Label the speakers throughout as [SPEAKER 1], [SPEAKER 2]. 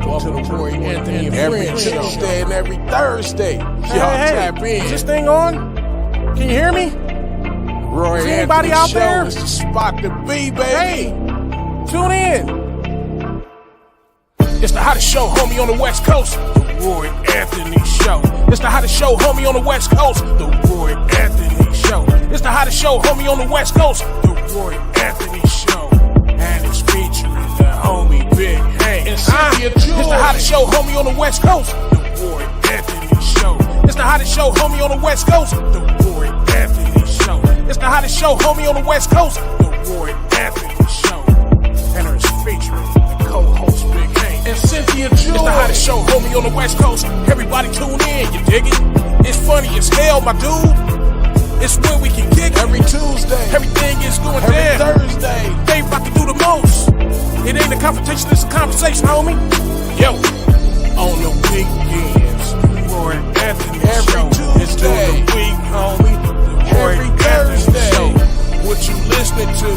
[SPEAKER 1] Welcome to the Roy Anthony every Tuesday and every Thursday. Y'all tap in.
[SPEAKER 2] Is this thing on? Can you hear me?
[SPEAKER 1] Roy
[SPEAKER 2] Is anybody out
[SPEAKER 1] Show
[SPEAKER 2] there?
[SPEAKER 1] is the spot to be, baby.
[SPEAKER 2] Hey, tune in.
[SPEAKER 1] It's the hottest show, homie, on the West Coast. The Roy Anthony Show. It's the hottest show, homie, on the West Coast. The Roy Anthony Show. It's the hottest show, homie, on the West Coast. The Roy Anthony Show. And it's featuring the homie Big Hank and Cynthia. It's the hottest show, homie, on the West Coast. The Roy Anthony Show. It's the hottest show, homie, on the West Coast. The Roy Anthony Show. It's the hottest show, homie, on the West Coast. The Roy Anthony Show. And it's featuring the co-host Big Hank and Cynthia. It's the hottest show, homie, on the West Coast. Everybody tune in, you dig it? It's funny as hell, my dude. It's where we can kick every Tuesday.
[SPEAKER 2] Everything is going
[SPEAKER 1] every
[SPEAKER 2] down.
[SPEAKER 1] Thursday.
[SPEAKER 2] They about to do the most. It ain't a confrontation, it's a conversation, homie.
[SPEAKER 1] Yo, on the weekends, Roy Anthony
[SPEAKER 2] Every
[SPEAKER 1] Show.
[SPEAKER 2] Tuesday.
[SPEAKER 1] It's during the week, homie. The Roy
[SPEAKER 2] Every
[SPEAKER 1] Anthony
[SPEAKER 2] Thursday.
[SPEAKER 1] Show. What you listening to?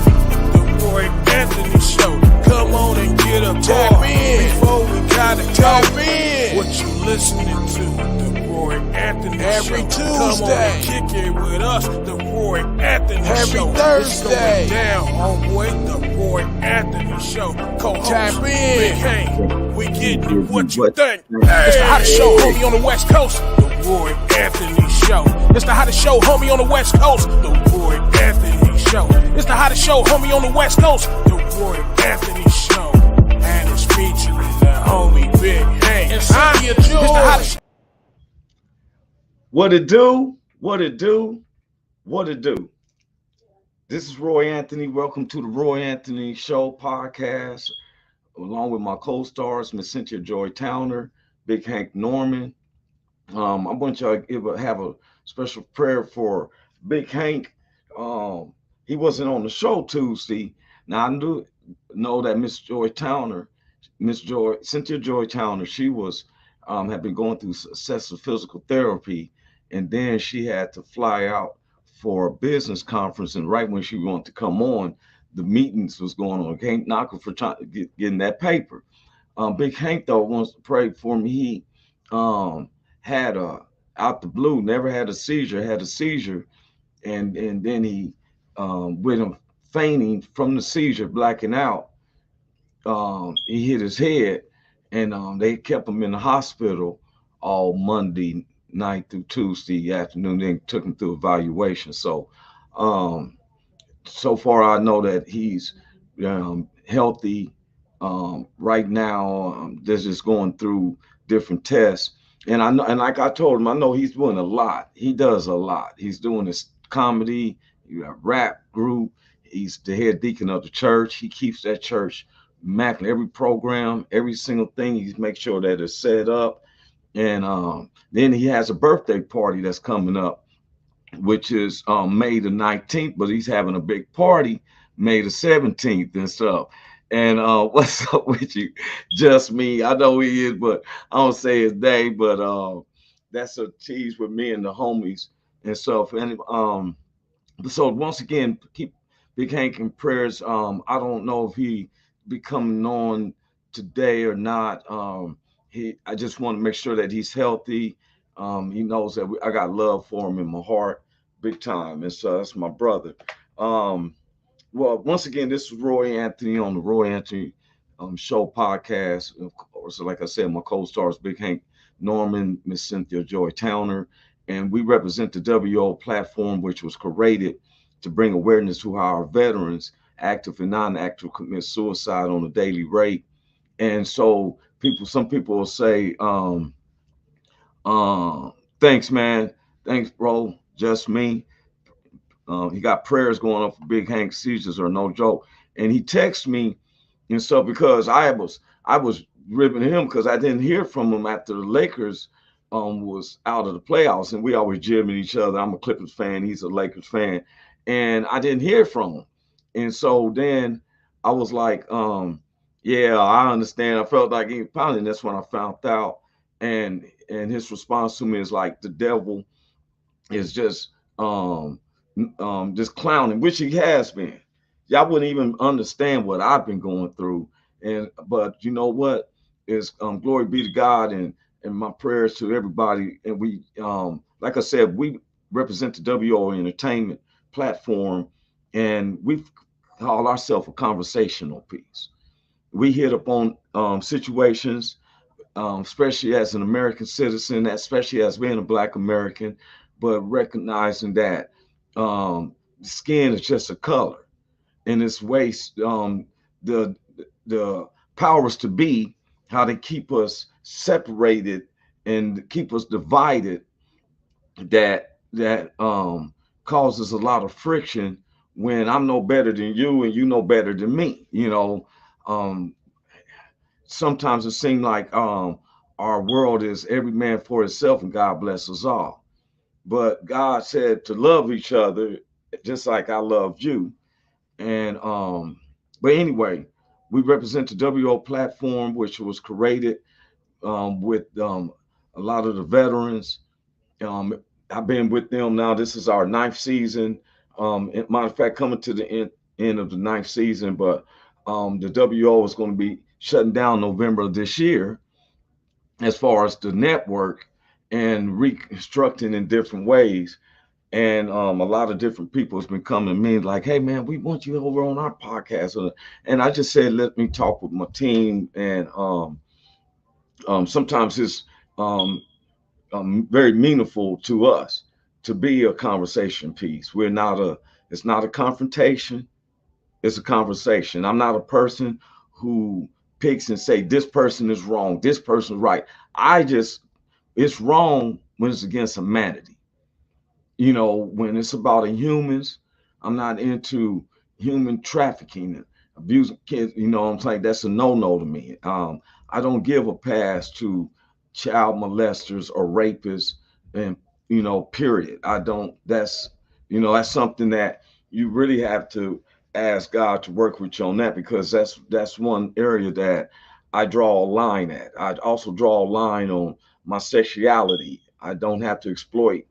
[SPEAKER 1] The Roy Anthony Show. Come on and get a tap in before we gotta tap in. What you listening to? The Roy Anthony
[SPEAKER 2] Every
[SPEAKER 1] Show. Come on and
[SPEAKER 2] Tuesday.
[SPEAKER 1] kick it with us. The Roy Anthony
[SPEAKER 2] Every
[SPEAKER 1] Show.
[SPEAKER 2] Thursday.
[SPEAKER 1] It's going down, homeboy. The Roy Anthony Show. Co-host
[SPEAKER 2] Tap in.
[SPEAKER 1] Big Hank. We getting you what you
[SPEAKER 3] What?
[SPEAKER 1] think.
[SPEAKER 2] Hey.
[SPEAKER 1] It's the hottest show, homie, on the West Coast. The Roy Anthony Show. It's the hottest show, homie, on the West Coast. The Roy Anthony Show. It's the hottest show, homie, on the West Coast. The Roy Anthony Show. And it's featuring the homie Big Hank and Cynthia. It's the hottest.
[SPEAKER 3] What it do? What it do? What it do? This is Roy Anthony. Welcome to the Roy Anthony Show podcast, along with my co-stars, Miss Cynthia Joy Towner, Big Hank Norman. I want y'all to have a special prayer for Big Hank. He wasn't on the show Tuesday. Now I do know that Miss Joy Towner, Cynthia Joy Towner, she was had been going through excessive physical therapy, and then she had to fly out for a business conference. And right when she wanted to come on, the meetings was going on. Hank Knocker for trying to getting that paper. Big Hank though wants to pray for me. He had out the blue, never had a seizure, and then he with him fainting from the seizure, blacking out. He hit his head, and they kept him in the hospital all Monday night through Tuesday afternoon. Then took him through evaluation. So far I know that he's healthy right now. They're just going through different tests, and I know, and like I told him, I know he's doing a lot. He does a lot. He's doing his comedy, rap group. He's the head deacon of the church. He keeps that church immaculate. Every program, every single thing, he makes sure that it's set up. And then he has a birthday party that's coming up, which is May the 19th, but he's having a big party May the 17th and stuff. And what's up with you? Just me. I know he is, but I don't say his name, but that's a tease with me and the homies and stuff. And so once again, keep Big Hank in prayers. I don't know if he be coming on today or not. I just want to make sure that he's healthy. He knows that I got love for him in my heart, big time. And so that's my brother. Well, once again, this is Roy Anthony on the Roy Anthony Show podcast. Of course, like I said, my co-stars, Big Hank Norman, Miss Cynthia Joy Towner, and we represent the WO platform, which was created to bring awareness to how our veterans, active and non-active, commit suicide on a daily rate. And so some people will say, thanks, man. Thanks, bro. Just me. He got prayers going up for Big Hank. Seizures are no joke. And he texted me and stuff because I was ripping him because I didn't hear from him after the Lakers was out of the playoffs, and we always jibbing each other. I'm a Clippers fan. He's a Lakers fan. And I didn't hear from him. And so then I was like, yeah, I understand. I felt like he pounded. And that's when I found out. And his response to me is like, the devil is just clowning, which he has been. Y'all wouldn't even understand what I've been going through. But you know what? is glory be to God, and my prayers to everybody. And we, like I said, we represent the WO Entertainment platform, and we call ourselves a conversational piece. We hit upon situations, especially as an American citizen, especially as being a Black American, but recognizing that skin is just a color, and it's waste. The the powers to be, how they keep us separated and keep us divided, that causes a lot of friction when I'm no better than you and you know better than me. Um, Sometimes it seems like our world is every man for himself and God bless us all. But God said to love each other just like I loved you. And but anyway, we represent the WO platform, which was created with a lot of the veterans. Um, I've been with them now. This is our ninth season. Matter of fact, coming to the end of the ninth season, but the WO is going to be shutting down November of this year as far as the network and reconstructing in different ways. And a lot of different people has been coming to me like, hey man, we want you over on our podcast. And I just said, let me talk with my team. And sometimes it's um, very meaningful to us to be a conversation piece. It's not a confrontation, it's a conversation. I'm not a person who picks and say this person is wrong, this person's right. It's wrong when it's against humanity. When it's about humans, I'm not into human trafficking and abusing kids. I'm saying that's a no-no to me. I don't give a pass to child molesters or rapists, and period. I don't. That's something that you really have to ask God to work with you on that, because that's one area that I draw a line at. I also draw a line on my sexuality. I don't have to exploit,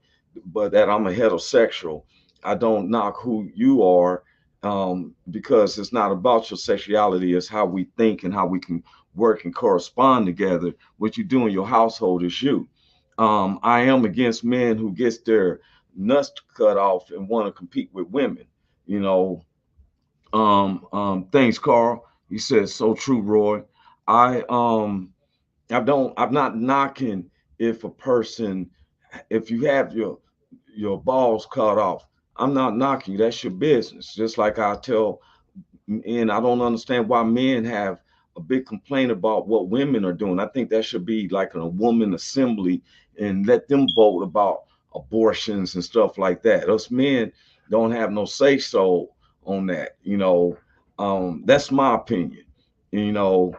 [SPEAKER 3] but that I'm a heterosexual. I don't knock who you are, because it's not about your sexuality. It's how we think and how we can work and correspond together. What you do in your household is you. I am against men who gets their nuts cut off and want to compete with women. You know, Thanks, Carl. He says so true, Roy. I I'm not knocking if a person, if you have your balls cut off. I'm not knocking you. That's your business. Just like I tell men, I don't understand why men have a big complaint about what women are doing. I think that should be like a woman assembly and let them vote about abortions and stuff like that. Us men don't have no say so on that. That's my opinion. You know,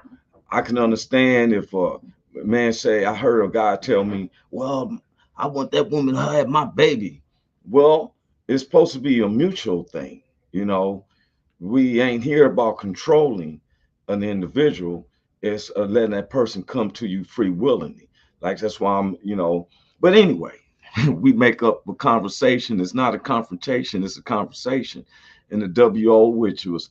[SPEAKER 3] I can understand if a man say, I heard a guy tell me, well, I want that woman to have my baby. Well, it's supposed to be a mutual thing. You know, we ain't here about controlling an individual. It's letting that person come to you free willingly. Like that's why but anyway, we make up a conversation. It's not a confrontation, it's a conversation. And the WO, which was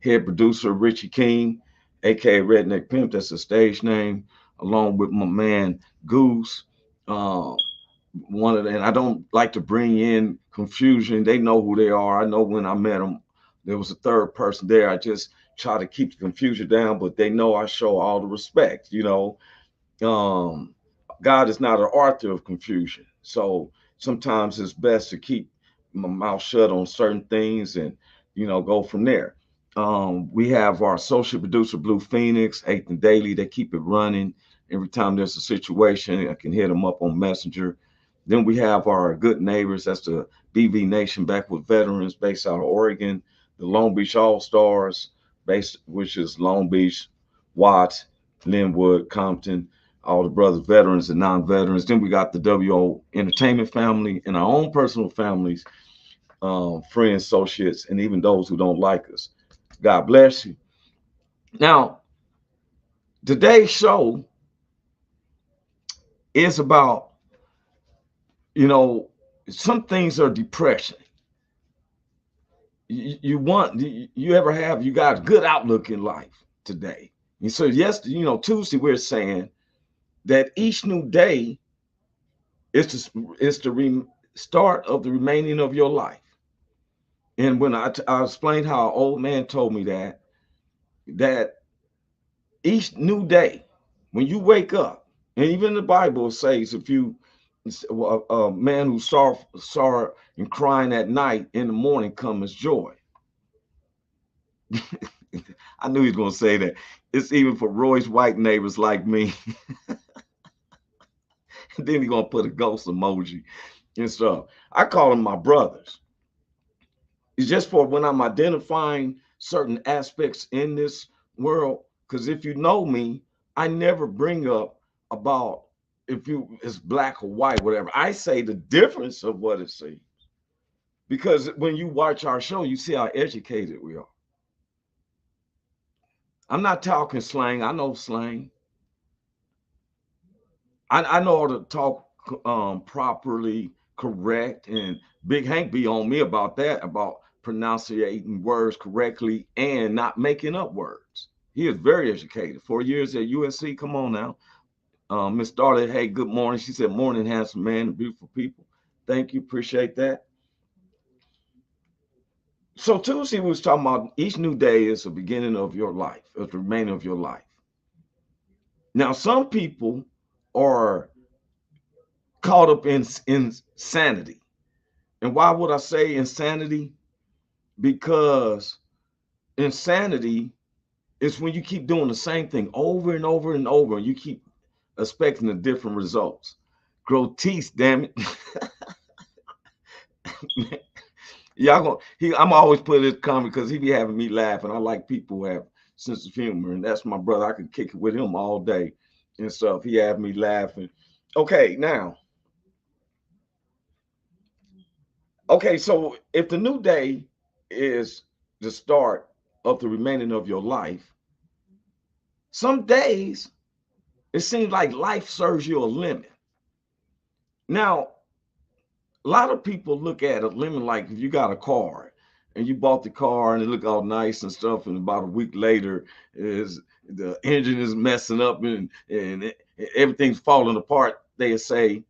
[SPEAKER 3] head producer Richie King, aka Redneck Pimp, that's a stage name, along with my man Goose. Uh, and I don't like to bring in confusion. They know who they are. I know when I met them, there was a third person there. I just try to keep the confusion down, but they know I show all the respect. Um, God is not an author of confusion. So sometimes it's best to keep my mouth shut on certain things and, go from there. We have our associate producer, Blue Phoenix, Eighth and Daily. They keep it running. Every time there's a situation, I can hit them up on Messenger. Then we have our good neighbors. That's the BV Nation, back with veterans based out of Oregon. The Long Beach All Stars, which is Long Beach, Watts, Linwood, Compton, all the brothers, veterans and non-veterans. Then we got the WO Entertainment family and our own personal families, friends, associates, and even those who don't like us. God bless you. Now, today's show is about, some things are depression. You got a good outlook in life today. And so yes, Tuesday we're saying that each new day is the start of the remaining of your life. And when I explained how an old man told me that each new day, when you wake up, and even the Bible says if you a man who sorrow and crying at night, in the morning comes joy. I knew he was going to say that. It's even for Roy's white neighbors like me. Then he's going to put a ghost emoji and stuff. I call them my brothers. It's just for when I'm identifying certain aspects in this world. Because if you know me, I never bring up about if you it's black or white, whatever. I say the difference of what it seems. Because when you watch our show, you see how educated we are. I'm not talking slang. I know slang. I know how to talk properly, correct, and Big Hank be on me about that, about pronouncing words correctly and not making up words. He is very educated. 4 years at USC. Come on now. Miss Darla, hey, good morning. She said, morning, handsome man and beautiful people. Thank you. Appreciate that. So Tuesday, we was talking about each new day is the beginning of your life, is the remainder of your life. Now, some people are caught up in insanity. And why would I say insanity? Because insanity is when you keep doing the same thing over and over and over, and you keep expecting the different results. Grotesque, damn it. Y'all I'm always put this comment because he be having me laughing. I like people who have sense of humor, and that's my brother. I could kick it with him all day and stuff. He had me laughing. Okay, now. Okay, so if the new day is the start of the remaining of your life, some days it seems like life serves you a limit. Now, a lot of people look at a limit like if you got a car and you bought the car and it look all nice and stuff, and about a week later is the engine is messing up and everything's falling apart. They say,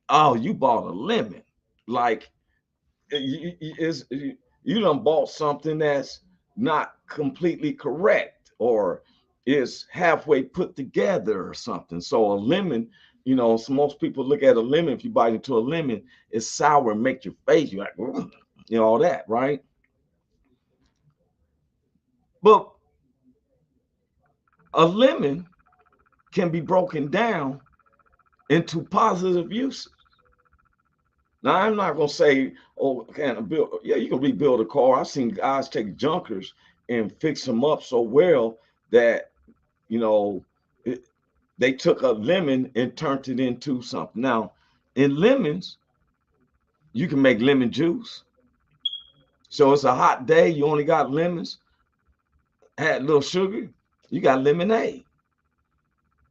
[SPEAKER 3] "Oh, you bought a lemon." Like you done bought something that's not completely correct or is halfway put together or something. So a lemon, so most people look at a lemon. If you bite into a lemon, it's sour and make your face, you're like, all that, right? But a lemon can be broken down into positive uses. Now, I'm not going to say, oh, can I build? Yeah, you can rebuild a car. I've seen guys take junkers and fix them up so well that, you know, it, they took a lemon and turned it into something. Now, in lemons, you can make lemon juice. So it's a hot day. You only got lemons, add a little sugar, you got lemonade.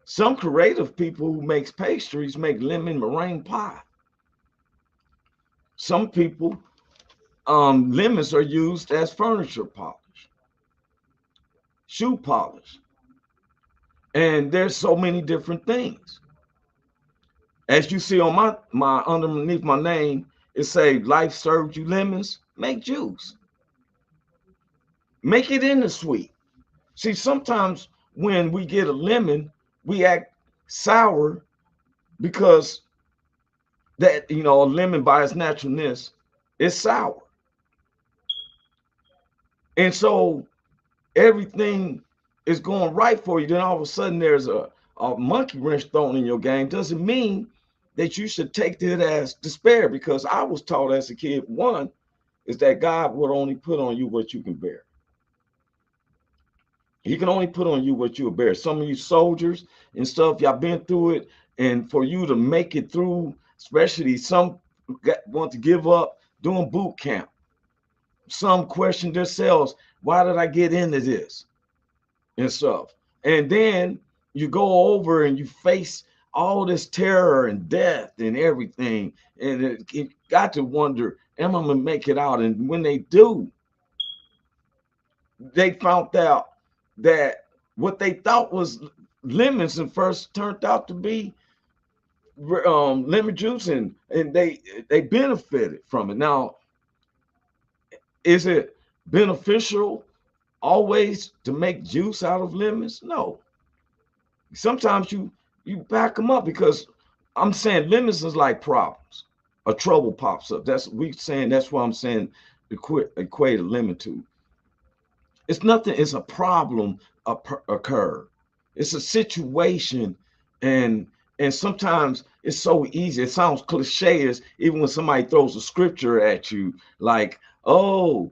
[SPEAKER 3] Some creative people who makes pastries make lemon meringue pie. Some people, lemons are used as furniture polish, shoe polish, and there's so many different things. As you see on my underneath my name, it say life served you lemons. Make juice. Make it into sweet. See, sometimes when we get a lemon, we act sour because that a lemon by its naturalness is sour, and so everything is going right for you. Then all of a sudden there's a monkey wrench thrown in your game. Doesn't mean that you should take it as despair, because I was taught as a kid, one is that God would only put on you what you can bear. He can only put on you what you will bear. Some of you soldiers and stuff, y'all been through it, and for you to make it through, especially some want to give up doing boot camp. Some question themselves, why did I get into this and stuff? And then you go over and you face all this terror and death and everything, and it got to wonder, am I gonna make it out? And when they do, they found out that what they thought was lemons and first turned out to be lemon juice, and they benefited from it. Now, is it beneficial always to make juice out of lemons? No. Sometimes you back them up, because I'm saying lemons is like problems. A trouble pops up. That's what I'm saying equate a lemon to. It's nothing. It's a problem occur. It's a situation, and sometimes it's so easy. It sounds cliche, as even when somebody throws a scripture at you, like, "Oh,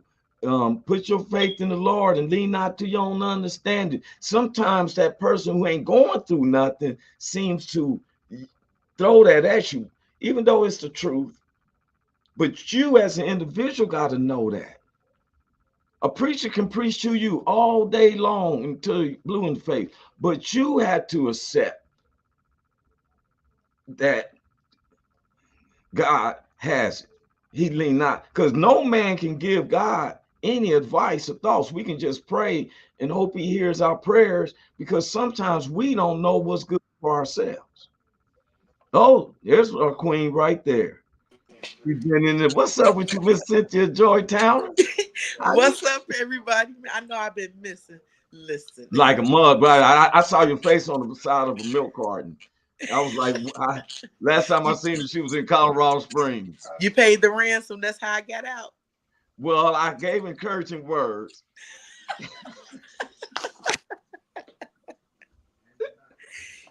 [SPEAKER 3] put your faith in the Lord and lean not to your own understanding." Sometimes that person who ain't going through nothing seems to throw that at you, even though it's the truth. But you, as an individual, got to know that. A preacher can preach to you all day long until you're blue in the face, but you had to accept that God has it. He lean not, because no man can give God any advice or thoughts. We can just pray and hope he hears our prayers, because sometimes we don't know what's good for ourselves. Oh, there's our queen right there. You've been in there. What's up with you, Miss Cynthia Joy Towner?
[SPEAKER 2] What's up, everybody? I know I've been missing. Listen,
[SPEAKER 3] Like a mug, but I saw your face on the side of a milk carton. I was like, last time I seen her, she was in Colorado Springs.
[SPEAKER 2] you paid the ransom. That's how I got out.
[SPEAKER 3] Well, I gave encouraging words.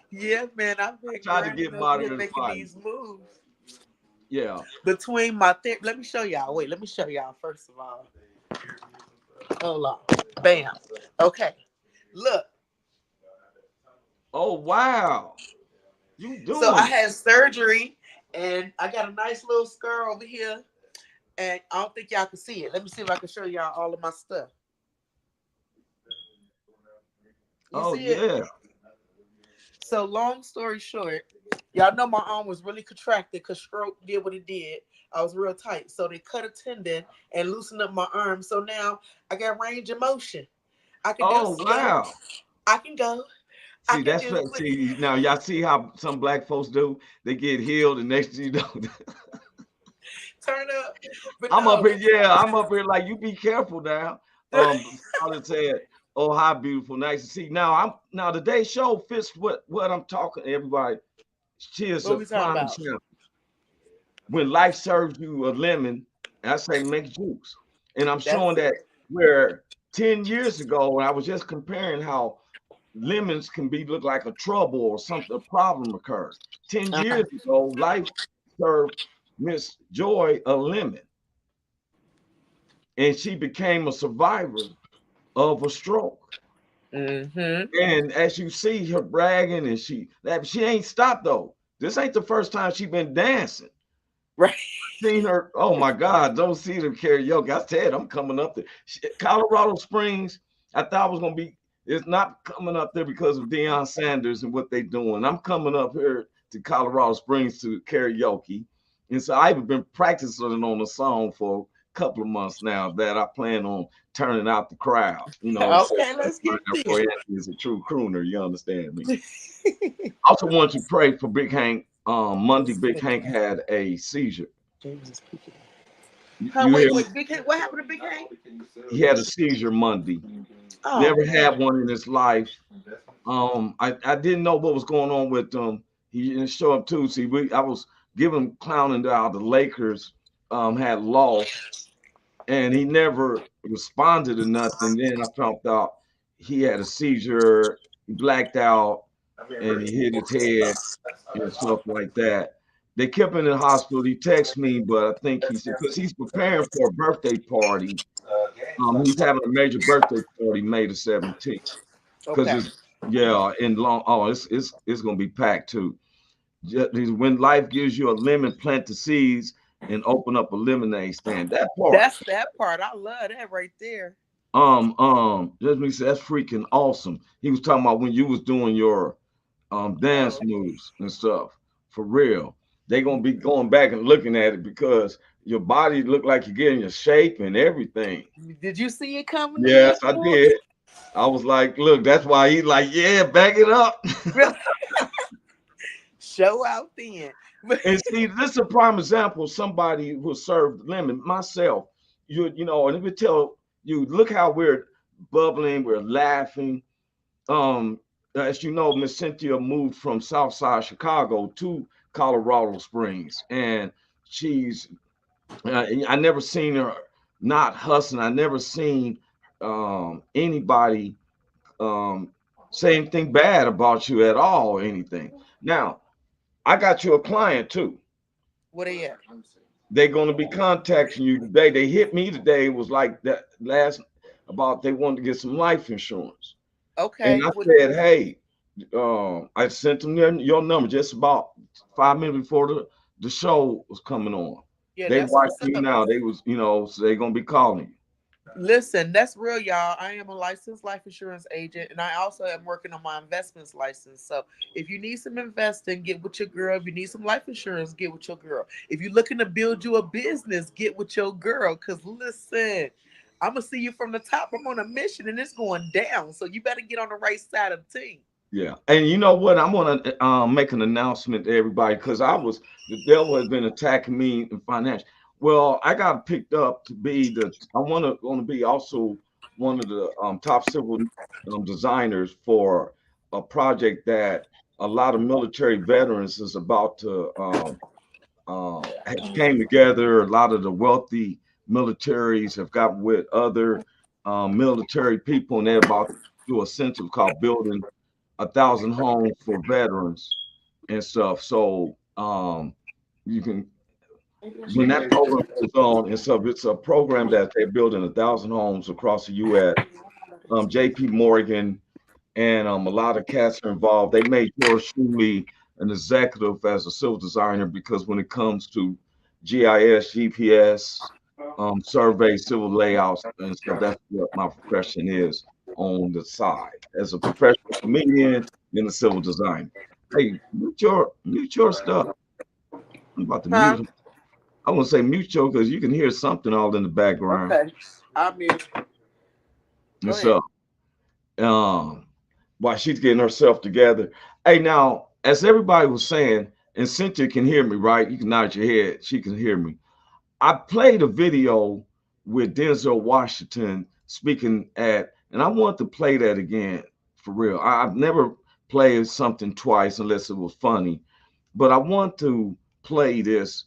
[SPEAKER 2] Yeah, man, I've been
[SPEAKER 3] Trying to get modern
[SPEAKER 2] making these moves.
[SPEAKER 3] Yeah.
[SPEAKER 2] Between my let me show y'all. Wait, let me show y'all first of all. Hold on. Bam. Okay. Look.
[SPEAKER 3] Oh wow. You doing?
[SPEAKER 2] So I had surgery, and I got a nice little scar over here, and I don't think y'all can see it. Let me see if I can show y'all all of my stuff.
[SPEAKER 3] You see yeah. It?
[SPEAKER 2] So long story short, y'all know my arm was really contracted because stroke did what it did. I was real tight. So they cut a tendon and loosened up my arm. So now I got range of motion. I can do
[SPEAKER 3] wow.
[SPEAKER 2] I can go.
[SPEAKER 3] See, that's what, see, now y'all see how some black folks do? They get healed, and next thing you know,
[SPEAKER 2] turn up. But
[SPEAKER 3] I'm up here, yeah. I'm up here like, you be careful now. Father said, "Oh, how beautiful, nice to see." Now today's show fits what I'm talking to everybody. She is a prime example. When life serves you a lemon, I say make juice. And I'm showing that where 10 years ago, when I was just comparing how lemons can look like a trouble or something, a problem occurred. 10 years ago, life served Miss Joy a lemon. And she became a survivor of a stroke.
[SPEAKER 2] Mm-hmm.
[SPEAKER 3] And as you see her bragging, and she ain't stopped though. This ain't the first time she been dancing.
[SPEAKER 2] Right.
[SPEAKER 3] Seen her. Oh my God! Don't see them karaoke. I said I'm coming up there. Colorado Springs. I thought I was gonna be. It's not coming up there because of Deion Sanders and what they doing. I'm coming up here to Colorado Springs to karaoke, and so I've been practicing on a song for a couple of months now that I plan on turning out the crowd. You know.
[SPEAKER 2] Okay, let's get this.
[SPEAKER 3] Is a true crooner. You understand me? I also want you to pray for Big Hank. Monday, Big Hank had a seizure.
[SPEAKER 2] James is peeking. Wait, Big Hank, what happened to Big Hank?
[SPEAKER 3] He had a seizure Monday. Oh, never had one in his life. I didn't know what was going on with him. He didn't show up too. See, I was giving clowning out the Lakers had lost, and he never responded to nothing. Then I found out he had a seizure, he blacked out, and he hit his head and stuff like that. They kept him in the hospital. He texted me, but I think he said, because he's preparing for a birthday party. He's having a major birthday party May the 17th. Because it's in long. Oh, it's gonna be packed too. When life gives you a lemon, plant the seeds and open up a lemonade stand. That part.
[SPEAKER 2] That's that part. I love that right there.
[SPEAKER 3] Just me say that's freaking awesome. He was talking about when you was doing your dance moves and stuff. For real. They're gonna be going back and looking at it because your body look like you're getting your shape and everything.
[SPEAKER 2] Did you see it coming?
[SPEAKER 3] Yes, I did. I was like, look, that's why he's like, yeah, back it up.
[SPEAKER 2] Show out then.
[SPEAKER 3] And see, this is a prime example of somebody who served lemon. Myself, you know, and if we tell you, look how we're bubbling, we're laughing. Um, as you know, Miss Cynthia moved from Southside Chicago to Colorado Springs, and she's I never seen her not hustling. I never seen anybody um, say anything bad about you at all or anything. Now, I got you a client too.
[SPEAKER 2] What are you?
[SPEAKER 3] They're going to be contacting you today. They hit me today. It was like that last about they wanted to get some life insurance. And
[SPEAKER 2] Okay.
[SPEAKER 3] I
[SPEAKER 2] What?
[SPEAKER 3] said, hey, I sent them your number just about 5 minutes before the show was coming on.
[SPEAKER 2] Yeah,
[SPEAKER 3] They
[SPEAKER 2] that's
[SPEAKER 3] watched
[SPEAKER 2] what's
[SPEAKER 3] me
[SPEAKER 2] up.
[SPEAKER 3] now. They was, you know, so they're gonna be calling you.
[SPEAKER 2] Listen, that's real, y'all. I am a licensed life insurance agent, and I also am working on my investments license. So, if you need some investing, get with your girl. If you need some life insurance, get with your girl. If you're looking to build you a business, get with your girl. Cause listen, I'm gonna see you from the top. I'm on a mission, and it's going down. So you better get on the right side of the team.
[SPEAKER 3] Yeah, and you know what? I'm gonna make an announcement to everybody because the devil has been attacking me in finance. Well, I got picked up to be I want to be also one of the top civil designers for a project that a lot of military veterans is about to came together. A lot of the wealthy militaries have got with other military people, and they're about to do a center called building 1,000 homes for veterans and stuff. So you can when that program goes on and stuff, it's a program that they're building 1,000 homes across the U.S. J.P. Morgan and a lot of cats are involved. They made yours truly an executive as a civil designer because when it comes to GIS, GPS, survey, civil layouts, and stuff, that's what my profession is on the side as a professional comedian and a civil designer. Hey, mute your stuff. I'm about to
[SPEAKER 2] Huh?
[SPEAKER 3] mute. I want to say mute your because you can hear something all in the background.
[SPEAKER 2] Okay. I'm mute.
[SPEAKER 3] And
[SPEAKER 2] Go ahead.
[SPEAKER 3] so, um, while she's getting herself together. Hey, now, as everybody was saying, and Cynthia can hear me, right? You can nod your head. She can hear me. I played a video with Denzel Washington speaking and I want to play that again for real. I've never played something twice unless it was funny, but I want to play this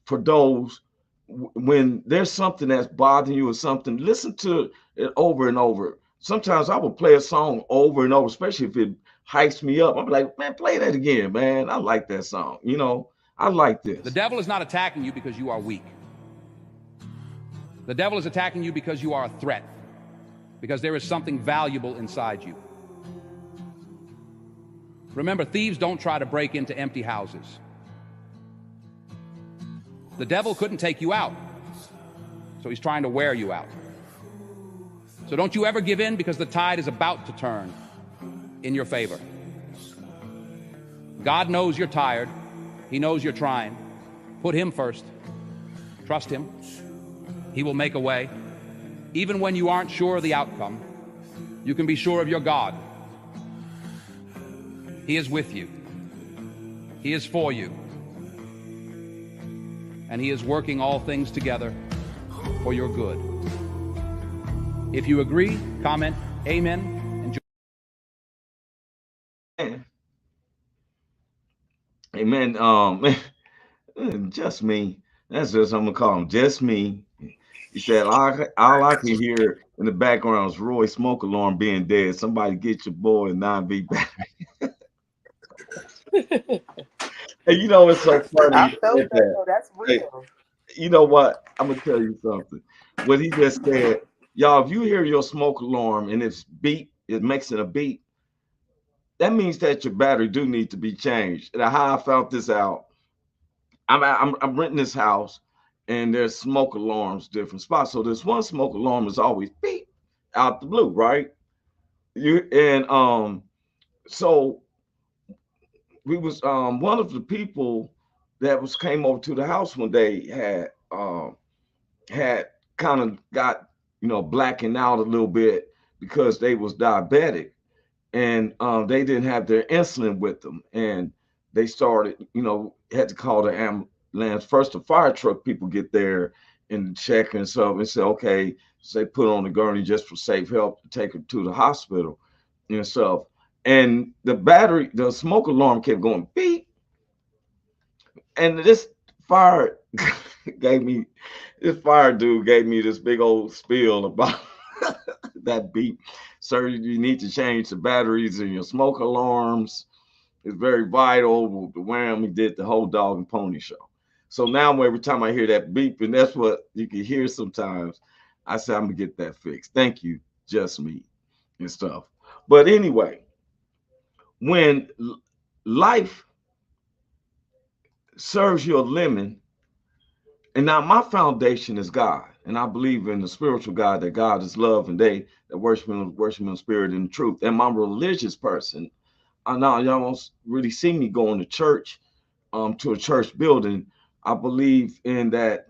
[SPEAKER 3] for those when there's something that's bothering you or something, listen to it over and over. Sometimes I will play a song over and over, especially if it hypes me up. I'm like, man, play that again, man. I like that song. You know, I like
[SPEAKER 4] The
[SPEAKER 3] this.
[SPEAKER 4] devil is not attacking you because you are weak. The devil is attacking you because you are a threat, because there is something valuable inside you. Remember, thieves don't try to break into empty houses. The devil couldn't take you out, so he's trying to wear you out. So don't you ever give in, because the tide is about to turn in your favor. God knows you're tired. He knows you're trying. Put him first. Trust him. He will make a way. Even when you aren't sure of the outcome, you can be sure of your God. He is with you. He is for you. And he is working all things together for your good. If you agree, comment amen.
[SPEAKER 3] Amen. Amen. Just me. That's just I'm gonna call him. Just me. He said all I can hear in the background is Roy smoke alarm being dead. Somebody get your boy a 9V battery. And you know it's so funny
[SPEAKER 2] I
[SPEAKER 3] you
[SPEAKER 2] felt
[SPEAKER 3] said
[SPEAKER 2] that
[SPEAKER 3] that.
[SPEAKER 2] though. That's
[SPEAKER 3] Hey,
[SPEAKER 2] real.
[SPEAKER 3] you know what? I'm gonna tell you something. What he just said, y'all, if you hear your smoke alarm and it's beep, it makes it a beep, that means that your battery do need to be changed. And how I found this out, I'm renting this house, and there's smoke alarms different spots. So this one smoke alarm is always beep out the blue, right? You and so we was one of the people that was came over to the house one day had kind of got blackened out a little bit because they was diabetic, and they didn't have their insulin with them, and they started, had to call the ambulance. First, the fire truck people get there and check and stuff, and say, okay, so they put on the gurney just for safe help to take her to the hospital and stuff. And the smoke alarm kept going beep, and fire gave me, this fire dude gave me this big old spiel about that beep. Sir, you need to change the batteries in your smoke alarms. It's very vital. The wham, he did the whole dog and pony show. So now every time I hear that beep, and that's what you can hear sometimes, I say, I'm gonna get that fixed. Thank you, just me and stuff. But anyway, when life serves you a lemon, and now my foundation is God, and I believe in the spiritual God, that God is love, and they that worship him in spirit and truth. And my religious person, I know y'all don't really see me going to church, to a church building. I believe in that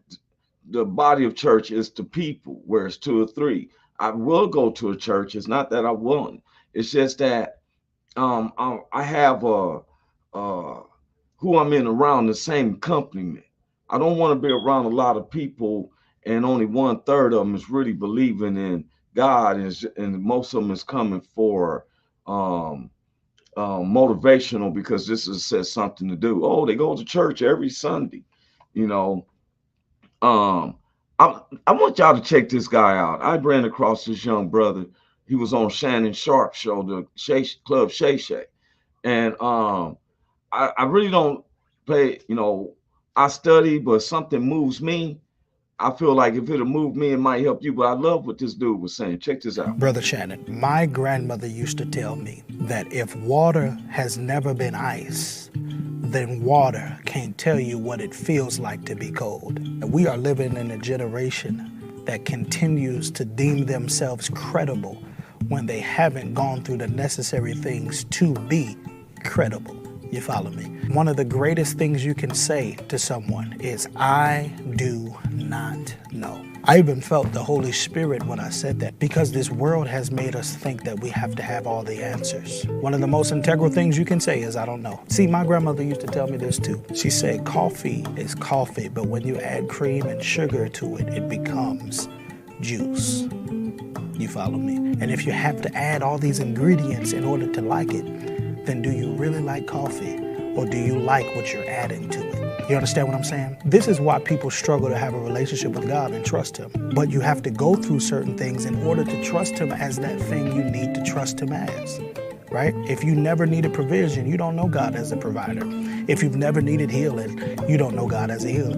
[SPEAKER 3] the body of church is the people, where it's two or three. I will go to a church. It's not that I won't. It's just that I have who I'm in around the same company. I don't want to be around a lot of people and only 1/3 of them is really believing in God, and most of them is coming for motivational, because says something to do. Oh, they go to church every Sunday, you know. Um, I want y'all to check this guy out. I ran across this young brother. He was on Shannon Sharp's show, the Club Shay Shay, and I really don't play. I study, but something moves me. I feel like if it'll move me, it might help you. But I love what this dude was saying. Check this out.
[SPEAKER 5] Brother Shannon, my grandmother used to tell me that if water has never been ice, then water can't tell you what it feels like to be cold. We are living in a generation that continues to deem themselves credible when they haven't gone through the necessary things to be credible. You follow me? One of the greatest things you can say to someone is, I do not know. I even felt the Holy Spirit when I said that, because this world has made us think that we have to have all the answers. One of the most integral things you can say is, I don't know. See, my grandmother used to tell me this too. She said, coffee is coffee, but when you add cream and sugar to it, it becomes juice. You follow me? And if you have to add all these ingredients in order to like it, then do you really like coffee, or do you like what you're adding to it? You understand what I'm saying? This is why people struggle to have a relationship with God and trust him. But you have to go through certain things in order to trust him as that thing you need to trust him as, right? If you never needed provision, you don't know God as a provider. If you've never needed healing, you don't know God as a healer.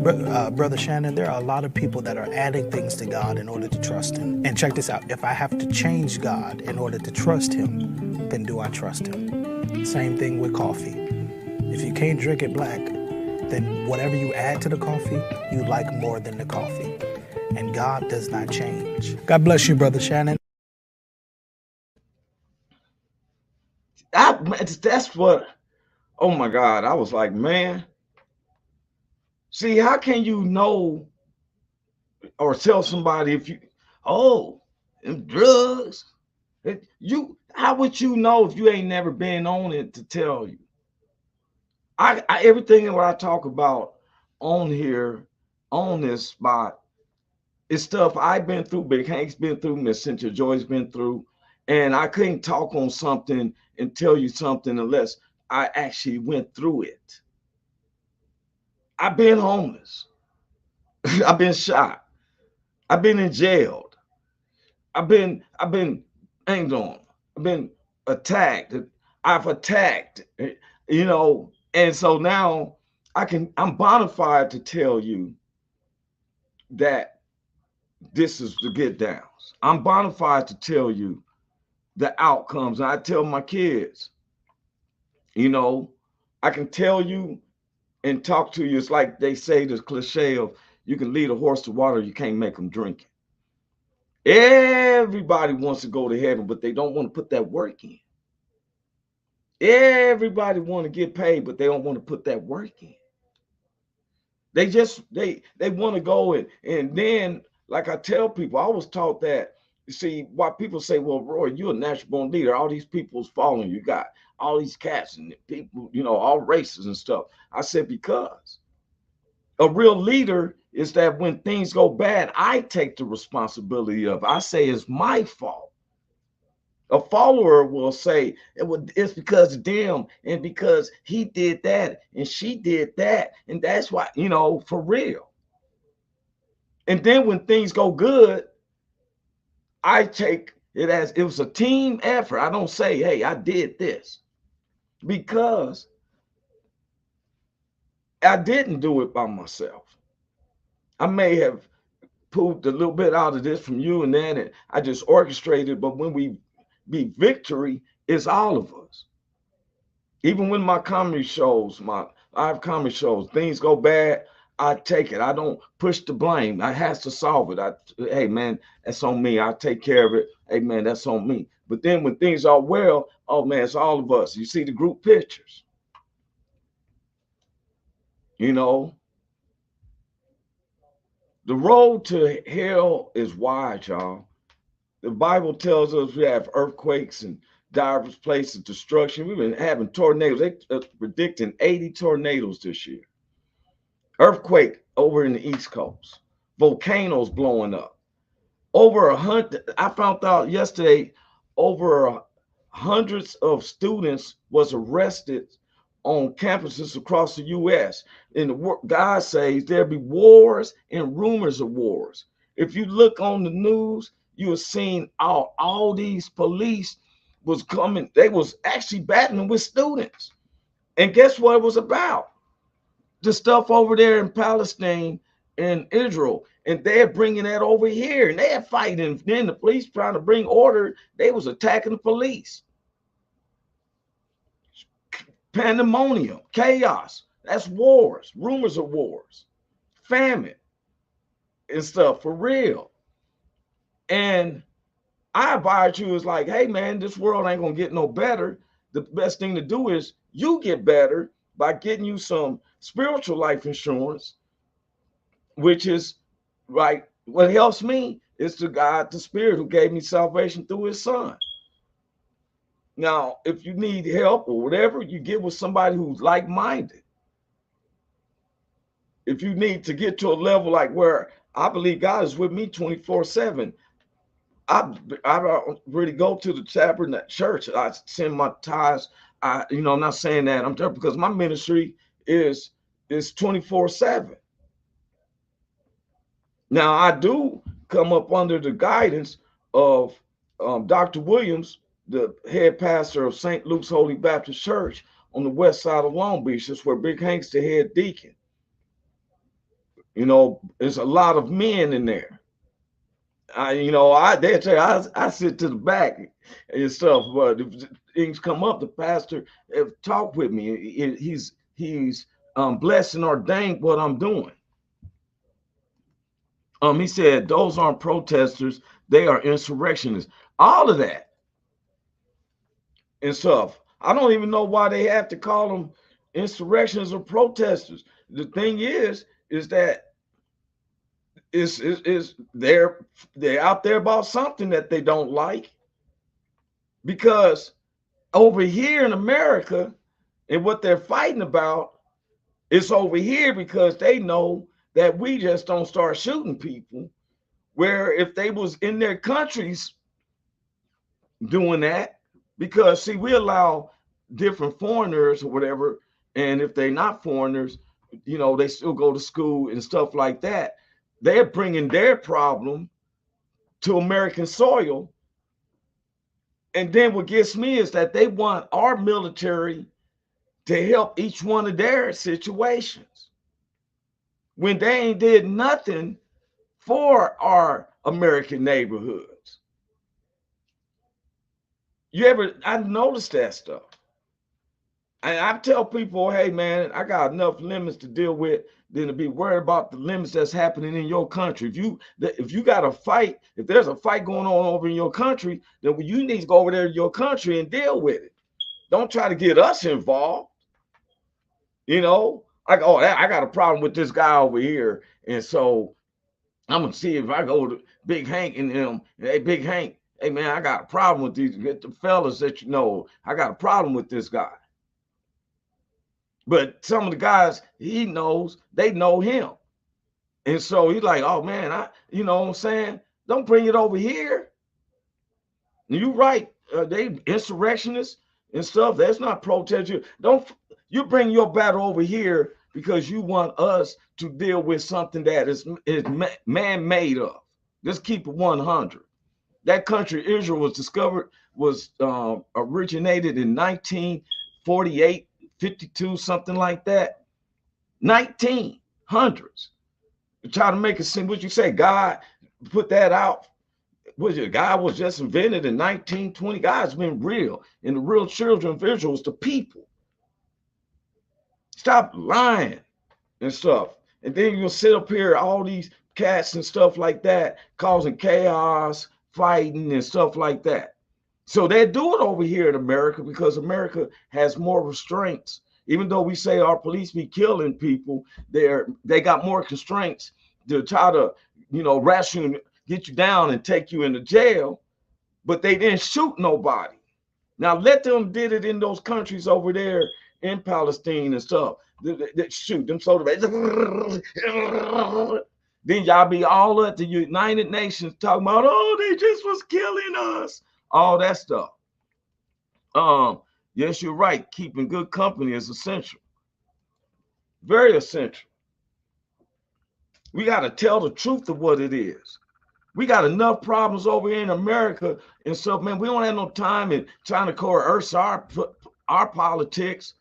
[SPEAKER 5] Brother Shannon, there are a lot of people that are adding things to God in order to trust him. And check this out. If I have to change God in order to trust him, then do I trust him? Same thing with coffee. If you can't drink it black, then whatever you add to the coffee, you like more than the coffee. And God does not change. God bless you, Brother Shannon.
[SPEAKER 3] That's what, oh my God, I was like, man, see, how can you know or tell somebody if them drugs, how would you know if you ain't never been on it to tell you? I everything that I talk about on here, on this spot, is stuff I've been through, Big Hank's been through, Miss Cynthia Joy's been through, and I couldn't talk on something and tell you something unless I actually went through it. I've been homeless. I've been shot. I've been in jail. I've been hanged on. I've been attacked. I've attacked, and so now I'm bona fide to tell you that this is the get downs. I'm bona fide to tell you the outcomes. And I tell my kids, I can tell you and talk to you. It's like they say the cliche of, you can lead a horse to water, you can't make them drink it. Everybody wants to go to heaven, but they don't want to put that work in. Everybody want to get paid, but they don't want to put that work in. They want to go and then, like I tell people, I was taught that You see, why people say, well, Roy, you're a natural born leader. All these people's following you. You got all these cats and people, all races and stuff. I said, because a real leader is that when things go bad, I take the responsibility of it. I say it's my fault. A follower will say it's because of them and because he did that and she did that. And that's why, for real. And then when things go good, I take it as it was a team effort. I don't say, hey, I did this, because I didn't do it by myself. I may have pulled a little bit out of this from you and then, and I just orchestrated. But when we be victory, it's all of us. Even when my comedy shows, my live comedy shows, things go bad, I take it. I don't push the blame. I has to solve it. Hey man, that's on me. I take care of it. Hey man, that's on me. But then when things are well, oh man, it's all of us. You see the group pictures. The road to hell is wide, y'all. The Bible tells us we have earthquakes and diverse places of destruction. We've been having tornadoes. They predicting 80 tornadoes this year. Earthquake over in the East Coast. Volcanoes blowing up. Over 100. I found out yesterday, over hundreds of students was arrested on campuses across the U.S. And God says there'll be wars and rumors of wars. If you look on the news, you have seen all these police was coming. They was actually battling with students. And guess what it was about? The stuff over there in Palestine and Israel. And they're bringing that over here. And they're fighting. Then the police trying to bring order. They was attacking the police. Pandemonium, chaos. That's wars, rumors of wars, famine and stuff, for real. And I advise you is like, hey man, this world ain't gonna get no better. The best thing to do is you get better by getting you some spiritual life insurance, which is right. What helps me is to God, the Spirit who gave me salvation through his son. Now, if you need help or whatever, you get with somebody who's like-minded. If you need to get to a level like where I believe God is with me 24/7, I don't really go to the tabernacle church. I send my tithes. I'm not saying that I'm there because my ministry is 24/7. Now I do come up under the guidance of Dr. Williams, the head pastor of St. Luke's Holy Baptist Church on the west side of Long Beach. That's where Big Hank's the head deacon. There's a lot of men in there. They tell you I sit to the back and stuff, but if things come up, the pastor talk with me. He's blessed and ordained what I'm doing. He said those aren't protesters, they are insurrectionists. All of that and stuff. I don't even know why they have to call them insurrectionists or protesters. The thing is that is they're out there about something that they don't like, because over here in America and what they're fighting about is over here because they know that we just don't start shooting people, where if they was in their countries doing that, because see, we allow different foreigners or whatever, and if they're not foreigners, they still go to school and stuff like that. They're bringing their problem to American soil. And then what gets me is that they want our military to help each one of their situations when they ain't did nothing for our American neighborhoods. I noticed that stuff. And I tell people, hey man, I got enough limits to deal with than to be worried about the limits that's happening in your country. If you got a fight, if there's a fight going on over in your country, then you need to go over there to your country and deal with it. Don't try to get us involved. I got a problem with this guy over here, and so I'm gonna see if I go to Big Hank and them. Hey, Big Hank, hey man, I got a problem with these. Get the fellas that you know, I got a problem with this guy. But some of the guys he knows, they know him. And so he's like, oh man, you know what I'm saying? Don't bring it over here. You right. They insurrectionists and stuff. That's not protest. You bring your battle over here because you want us to deal with something that is man-made of. Let's keep it 100. That country Israel was originated in 1948, 52, something like that. 1900s. Try to make it seem what you say. God put that out. God was just invented in 1920. God's been real, and the real children of Israel is the people. Stop lying and stuff. And then you'll sit up here, all these cats and stuff like that, causing chaos, fighting and stuff like that. So they do it over here in America because America has more restraints. Even though we say our police be killing people, they got more constraints to try to, ration, get you down and take you into jail, but they didn't shoot nobody. Now let them did it in those countries over there in Palestine and stuff. They shoot them so then y'all be all at the United Nations talking about, oh, they just was killing us, all that stuff. Yes, you're right. Keeping good company is essential, very essential. We got to tell the truth of what it is. We got enough problems over here in America and stuff, man. We don't have no time in trying to coerce our politics.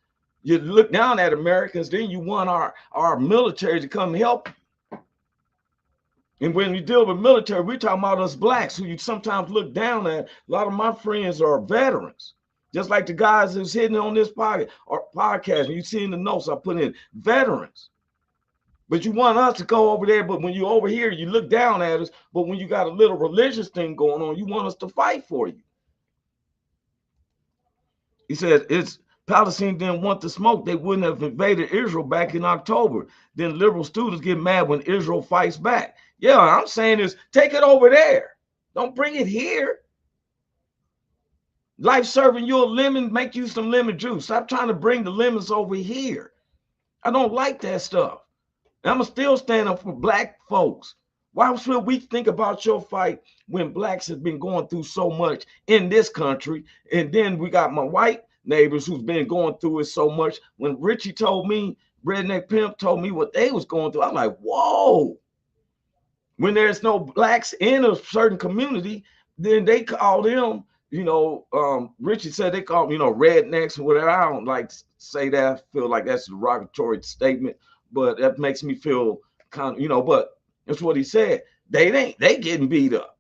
[SPEAKER 3] You look down at Americans, then you want our military to come help you. And when you deal with military, we're talking about us blacks who you sometimes look down at. A lot of my friends are veterans, just like the guys who's hitting on this podcast. You see in the notes I put in veterans. But you want us to go over there, but when you're over here, you look down at us. But when you got a little religious thing going on, you want us to fight for you. He said, Palestine didn't want the smoke. They wouldn't have invaded Israel back in October. Then liberal students get mad when Israel fights back. Yeah, I'm saying is take it over there. Don't bring it here. Life serving you a lemon, make you some lemon juice. Stop trying to bring the lemons over here. I don't like that stuff. I'm still stand up for black folks. Why should we think about your fight when blacks have been going through so much in this country? And then we got my white neighbors who's been going through it so much. When Richie told me, Redneck Pimp told me what they was going through, I'm like, whoa. When there's no blacks in a certain community, then they call them, Richie said they call them, rednecks or whatever. I don't like to say that. I feel like that's a derogatory statement. But that makes me feel kind of, but that's what he said. They getting beat up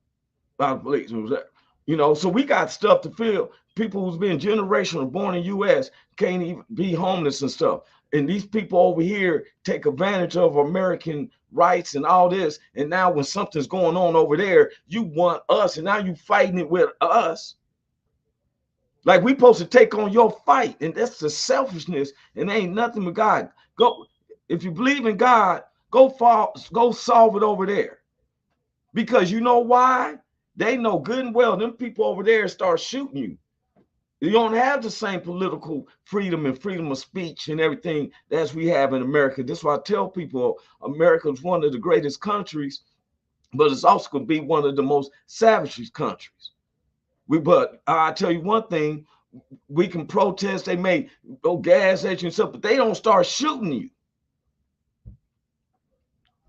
[SPEAKER 3] by the police. So we got stuff to feel. People who's been generational, born in U.S. can't even be homeless and stuff. And these people over here take advantage of American rights and all this. And now when something's going on over there, you want us, and now you fighting it with us. Like we supposed to take on your fight, and that's the selfishness, and ain't nothing but God. Go. If you believe in God, go solve it over there. Because you know why? They know good and well them people over there start shooting you. You don't have the same political freedom and freedom of speech and everything as we have in America. This is why I tell people America is one of the greatest countries, but it's also going to be one of the most savage countries. But I tell you one thing, we can protest. They may go gas at you and stuff, but they don't start shooting you.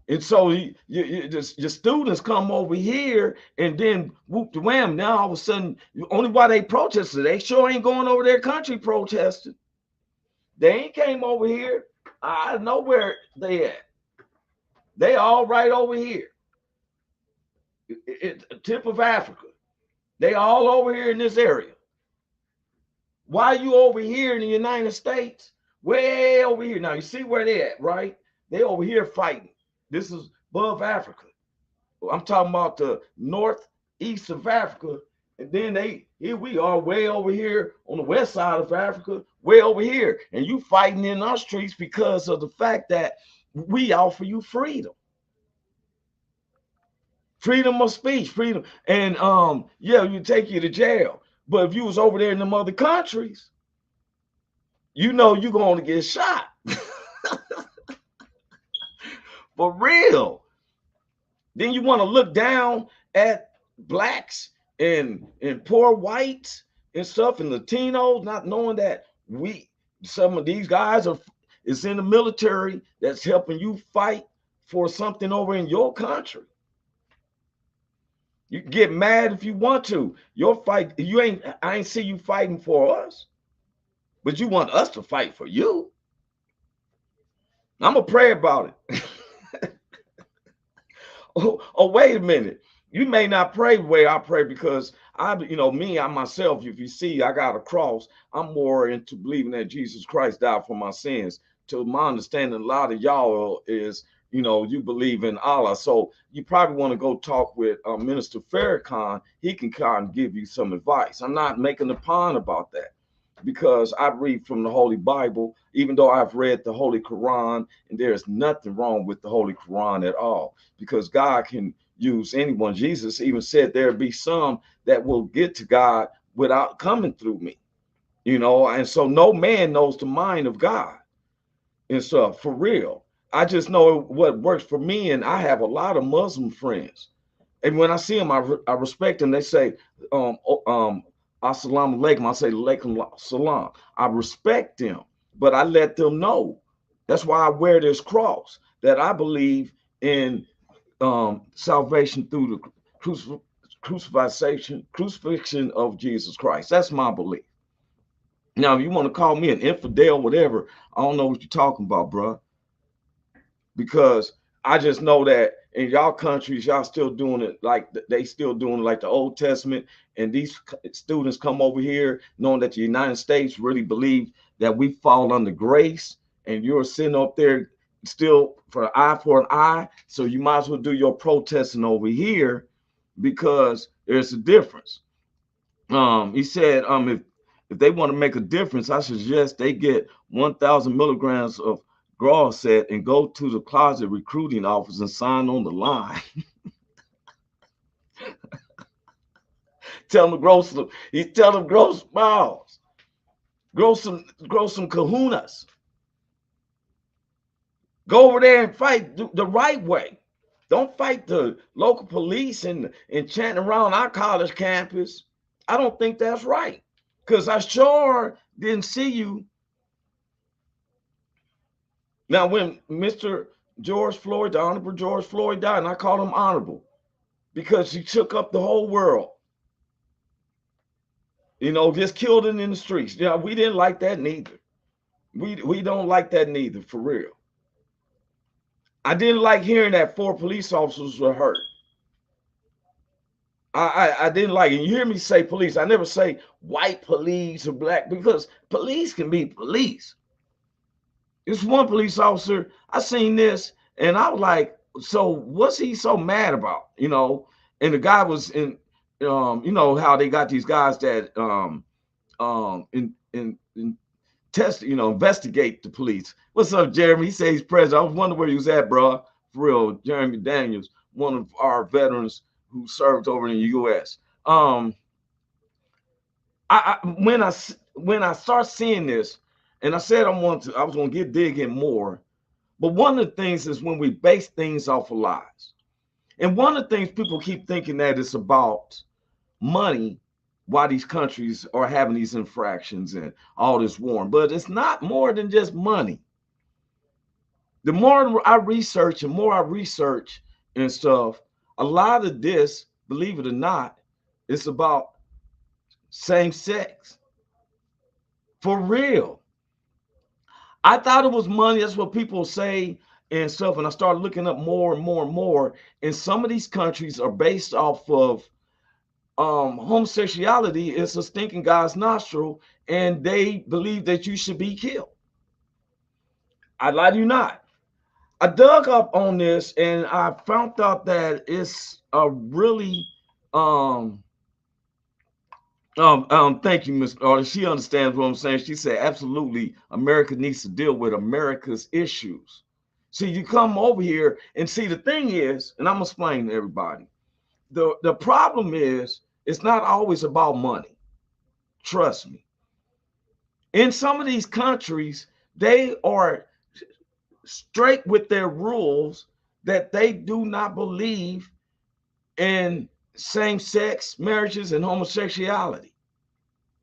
[SPEAKER 3] And so your students come over here and then whoop the wham. Now all of a sudden, only why they protested, they sure ain't going over their country protesting. They ain't came over here. I know where they at. They all right over here. Tip of Africa. They all over here in this area. Why are you over here in the United States? Way over here. Now you see where they at, right? They over here fighting. This is above Africa. I'm talking about the northeast of Africa. And then here we are way over here on the west side of Africa, way over here. And you fighting in our streets because of the fact that we offer you freedom. freedom of speech, freedom, and yeah, you take you to jail. But if you was over there in them other countries, you know you're going to get shot. For real. Then you want to look down at blacks and poor whites and stuff and Latinos, not knowing that some of these guys is in the military that's helping you fight for something over in your country. You can get mad if you want to. Your fight, I ain't see you fighting for us, but you want us to fight for you. I'm gonna pray about it. Oh, wait a minute. You may not pray the way I pray because I myself, if you see, I got a cross. I'm more into believing that Jesus Christ died for my sins. To my understanding, a lot of y'all is, you believe in Allah. So you probably want to go talk with Minister Farrakhan. He can kind of give you some advice. I'm not making a pun about that, because I read from the Holy Bible, even though I've read the Holy Quran, and there's nothing wrong with the Holy Quran at all, because God can use anyone. Jesus even said there'll be some that will get to God without coming through me, and so no man knows the mind of God and stuff, for real. I just know what works for me, and I have a lot of Muslim friends. And when I see them, I respect them. They say, assalamu alaikum. I say, alaikum salam. I respect them, but I let them know. That's why I wear this cross, that I believe in salvation through the crucifixion of Jesus Christ. That's my belief. Now, if you want to call me an infidel, whatever, I don't know what you're talking about, bro. Because I just know that in y'all countries, y'all still doing it like they still doing it like the Old Testament. And these students come over here knowing that the United States really believe that we fall under grace, and you're sitting up there still for an eye for an eye. So you might as well do your protesting over here, because there's a difference. He said, if they want to make a difference, I suggest they get 1,000 milligrams of Grosset and go to the closet recruiting office and sign on the line. Tell them to grow some. He tell them grow balls, grow some kahunas. Go over there and fight the right way. Don't fight the local police and chanting around our college campus. I don't think that's right, because I sure didn't see you. Now, when Mr. George Floyd, the Honorable George Floyd died, and I call him honorable because he took up the whole world, just killed it in the streets. Yeah, we didn't like that neither. We don't like that neither, for real. I didn't like hearing that 4 police officers were hurt. I didn't like it. You hear me say police. I never say white police or black, because police can be police. This one police officer, I seen this and I was like, so what's he so mad about? And the guy was in, how they got these guys that in test, investigate the police. What's up, Jeremy? He says he's president. I was wondering where he was at, bro. For real, Jeremy Daniels, one of our veterans who served over in the U.S. When I start seeing this, and I said I was going to get digging more, but one of the things is when we base things off of lies, and one of the things people keep thinking that it's about money, why these countries are having these infractions and all this war, but it's not more than just money. The more I research and stuff, a lot of this, believe it or not, it's about same sex. For real. I thought it was money. That's what people say and stuff. And I started looking up more and more and more. And some of these countries are based off of homosexuality is a stinking God's nostril, and they believe that you should be killed. I lie to you not. I dug up on this and I found out that it's a really thank you, Miss Artist. She understands what I'm saying. She said, absolutely, America needs to deal with America's issues. See, you come over here and see, the thing is, and I'm gonna explain to everybody, the problem is it's not always about money. Trust me. In some of these countries, they are straight with their rules that they do not believe in same-sex marriages and homosexuality.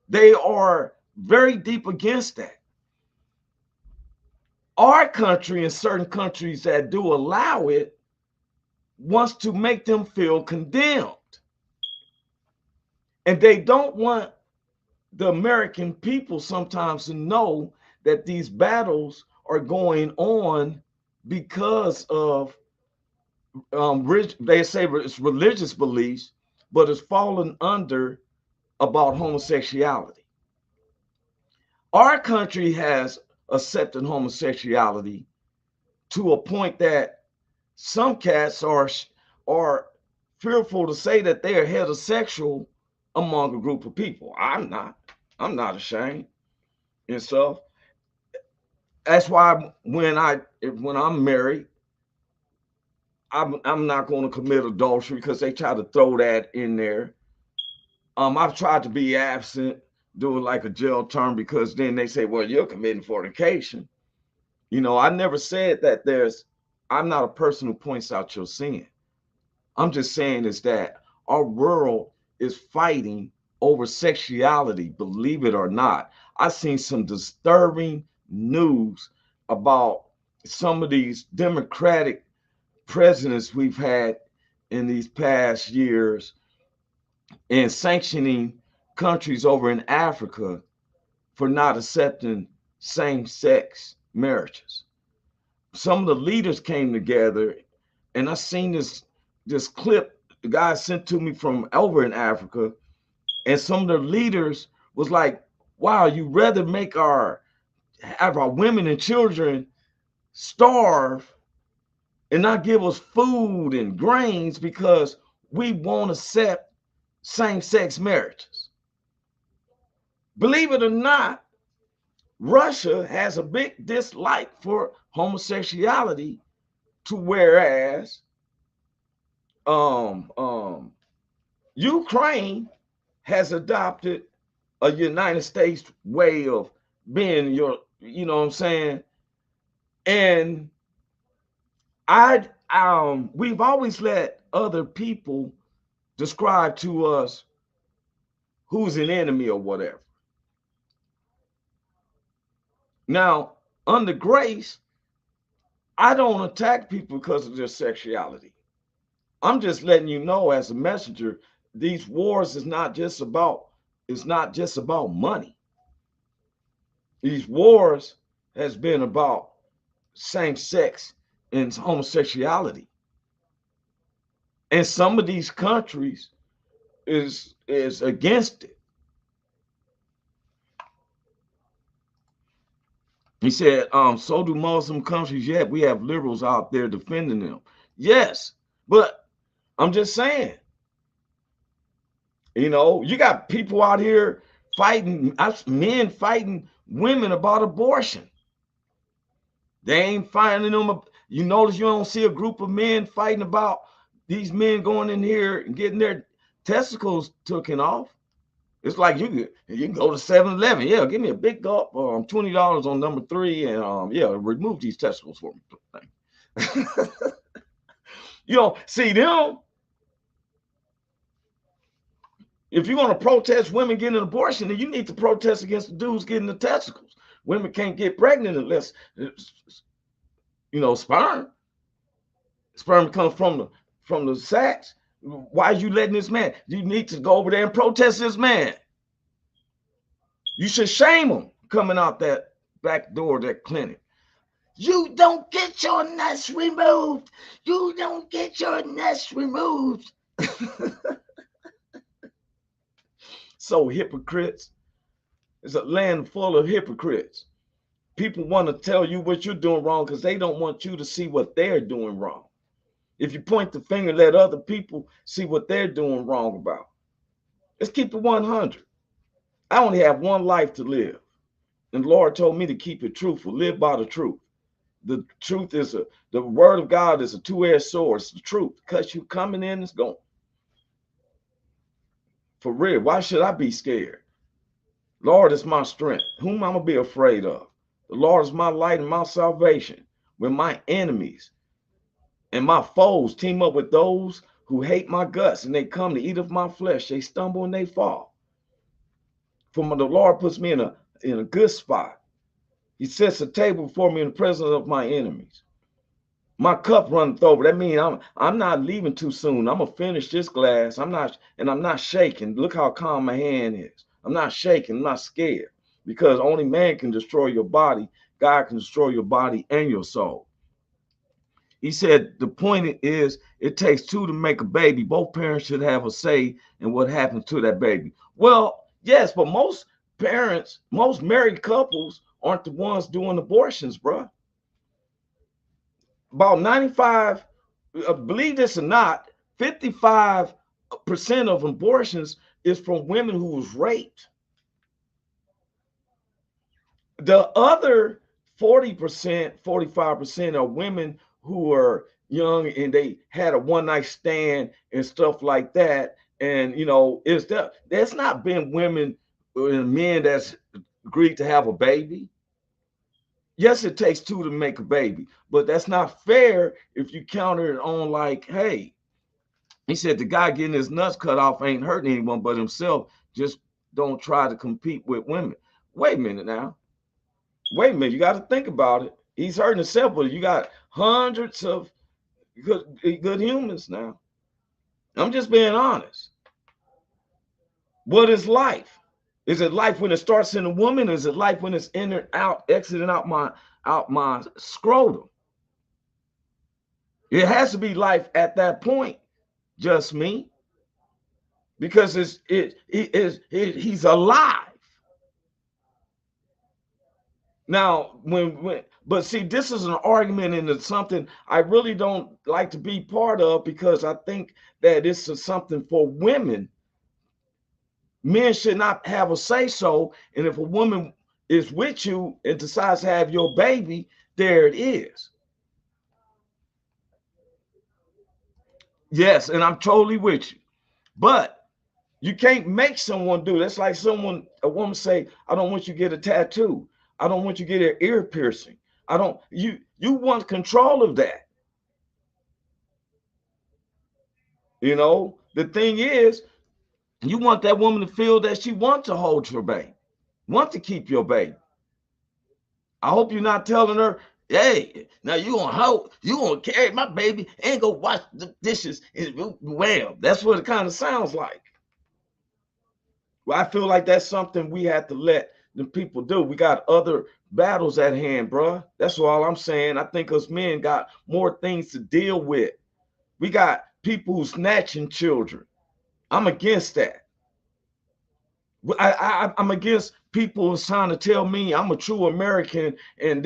[SPEAKER 3] They are very deep against that. Our country and certain countries that do allow it wants to make them feel condemned. And they don't want the American people sometimes to know that these battles are going on because of they say it's religious beliefs, but it's fallen under about homosexuality. Our country has accepted homosexuality to a point that some cats are fearful to say that they are heterosexual among a group of people. I'm not. I'm not ashamed and stuff. That's why when I'm married, I'm not going to commit adultery because they try to throw that in there. I've tried to be absent, doing like a jail term, because then they say, well, you're committing fornication. You know, I never said that I'm not a person who points out your sin. I'm just saying is that our world is fighting over sexuality, believe it or not. I've seen some disturbing news about some of these Democratic presidents we've had in these past years and sanctioning countries over in Africa for not accepting same-sex marriages. Some of the leaders came together, and I seen this clip the guy sent to me from over in Africa, and some of the leaders was like, wow, you rather have our women and children starve and not give us food and grains because we won't accept same-sex marriages. Believe it or not, Russia has a big dislike for homosexuality, to whereas Ukraine has adopted a United States way of being you know what I'm saying? And we've always let other people describe to us who's an enemy or whatever. Now, under grace, I don't attack people because of their sexuality. I'm just letting you know as a messenger, these wars is not just about money. These wars has been about same sex and homosexuality. And some of these countries is against it. He said, so do Muslim countries, yet we have liberals out there defending them. Yes, but I'm just saying, you know, you got people out here fighting, men fighting women about abortion. They ain't finding them. You notice you don't see a group of men fighting about these men going in here and getting their testicles taken off. It's like you can go to 7-Eleven. Yeah, give me a big gulp, $20 on number 3, and yeah, remove these testicles for me. You know, see them. If you're going to protest women getting an abortion, then you need to protest against the dudes getting the testicles. Women can't get pregnant unless, you know, sperm. Sperm comes from the sacs. Why are you letting this man? You need to go over there and protest this man. You should shame him coming out that back door of that clinic. You don't get your nuts removed. You don't get your nuts removed. So hypocrites. It's a land full of hypocrites. People want to tell you what you're doing wrong because they don't want you to see what they're doing wrong. If you point the finger, let other people see what they're doing wrong about. Let's keep it 100. I only have one life to live. And the Lord told me to keep it truthful, live by the truth. The truth is the word of God is a two-edged sword. It's the truth. Because you coming in, it's going. For real. Why should I be scared? Lord is my strength. Whom I'm going to be afraid of? The Lord is my light and my salvation. When my enemies and my foes team up with those who hate my guts and they come to eat of my flesh, they stumble and they fall. For the Lord puts me in a good spot. He sets a table before me in the presence of my enemies. My cup runneth over. That means I'm not leaving too soon. I'm gonna finish this glass. I'm not shaking. Look how calm my hand is. I'm not shaking. I'm not scared, because only man can destroy your body. God can destroy your body and your soul. He said the point is, it takes two to make a baby. Both parents should have a say in what happens to that baby. Well, yes, but most parents, most married couples aren't the ones doing abortions, bro. About 95, believe this or not, 55% of abortions is from women who was raped. The other 40%, 45% are women who are young and they had a one-night stand and stuff like that. And there's not been women and men that's agreed to have a baby. Yes, it takes two to make a baby, but that's not fair if you counter it on like, hey, he said the guy getting his nuts cut off ain't hurting anyone but himself. Just don't try to compete with women. Wait a minute now. Wait a minute. You got to think about it. He's hurting himself, but you got hundreds of good humans now. I'm just being honest. What is life? Is it life when it starts in a woman? Is it life when it's in and out, exiting out my scrotum? It has to be life at that point. Just me, because he's alive. Now, but see, this is an argument and it's something I really don't like to be part of, because I think that this is something for women. Men should not have a say so. And if a woman is with you and decides to have your baby, there it is. Yes, and I'm totally with you. But you can't make someone do. That's like a woman say, I don't want you to get a tattoo. I don't want you to get an ear piercing. You want control of that. The thing is, you want that woman to feel that she wants to hold your baby, want to keep your baby. I hope you're not telling her, hey, now you gonna carry my baby and go wash the dishes. Well, that's what it kind of sounds like. Well, I feel like that's something we have to let the people do. We got other battles at hand, bro. That's all I'm saying. I think us men got more things to deal with. We got people who snatching children. I'm against that. I'm against people who's trying to tell me I'm a true American and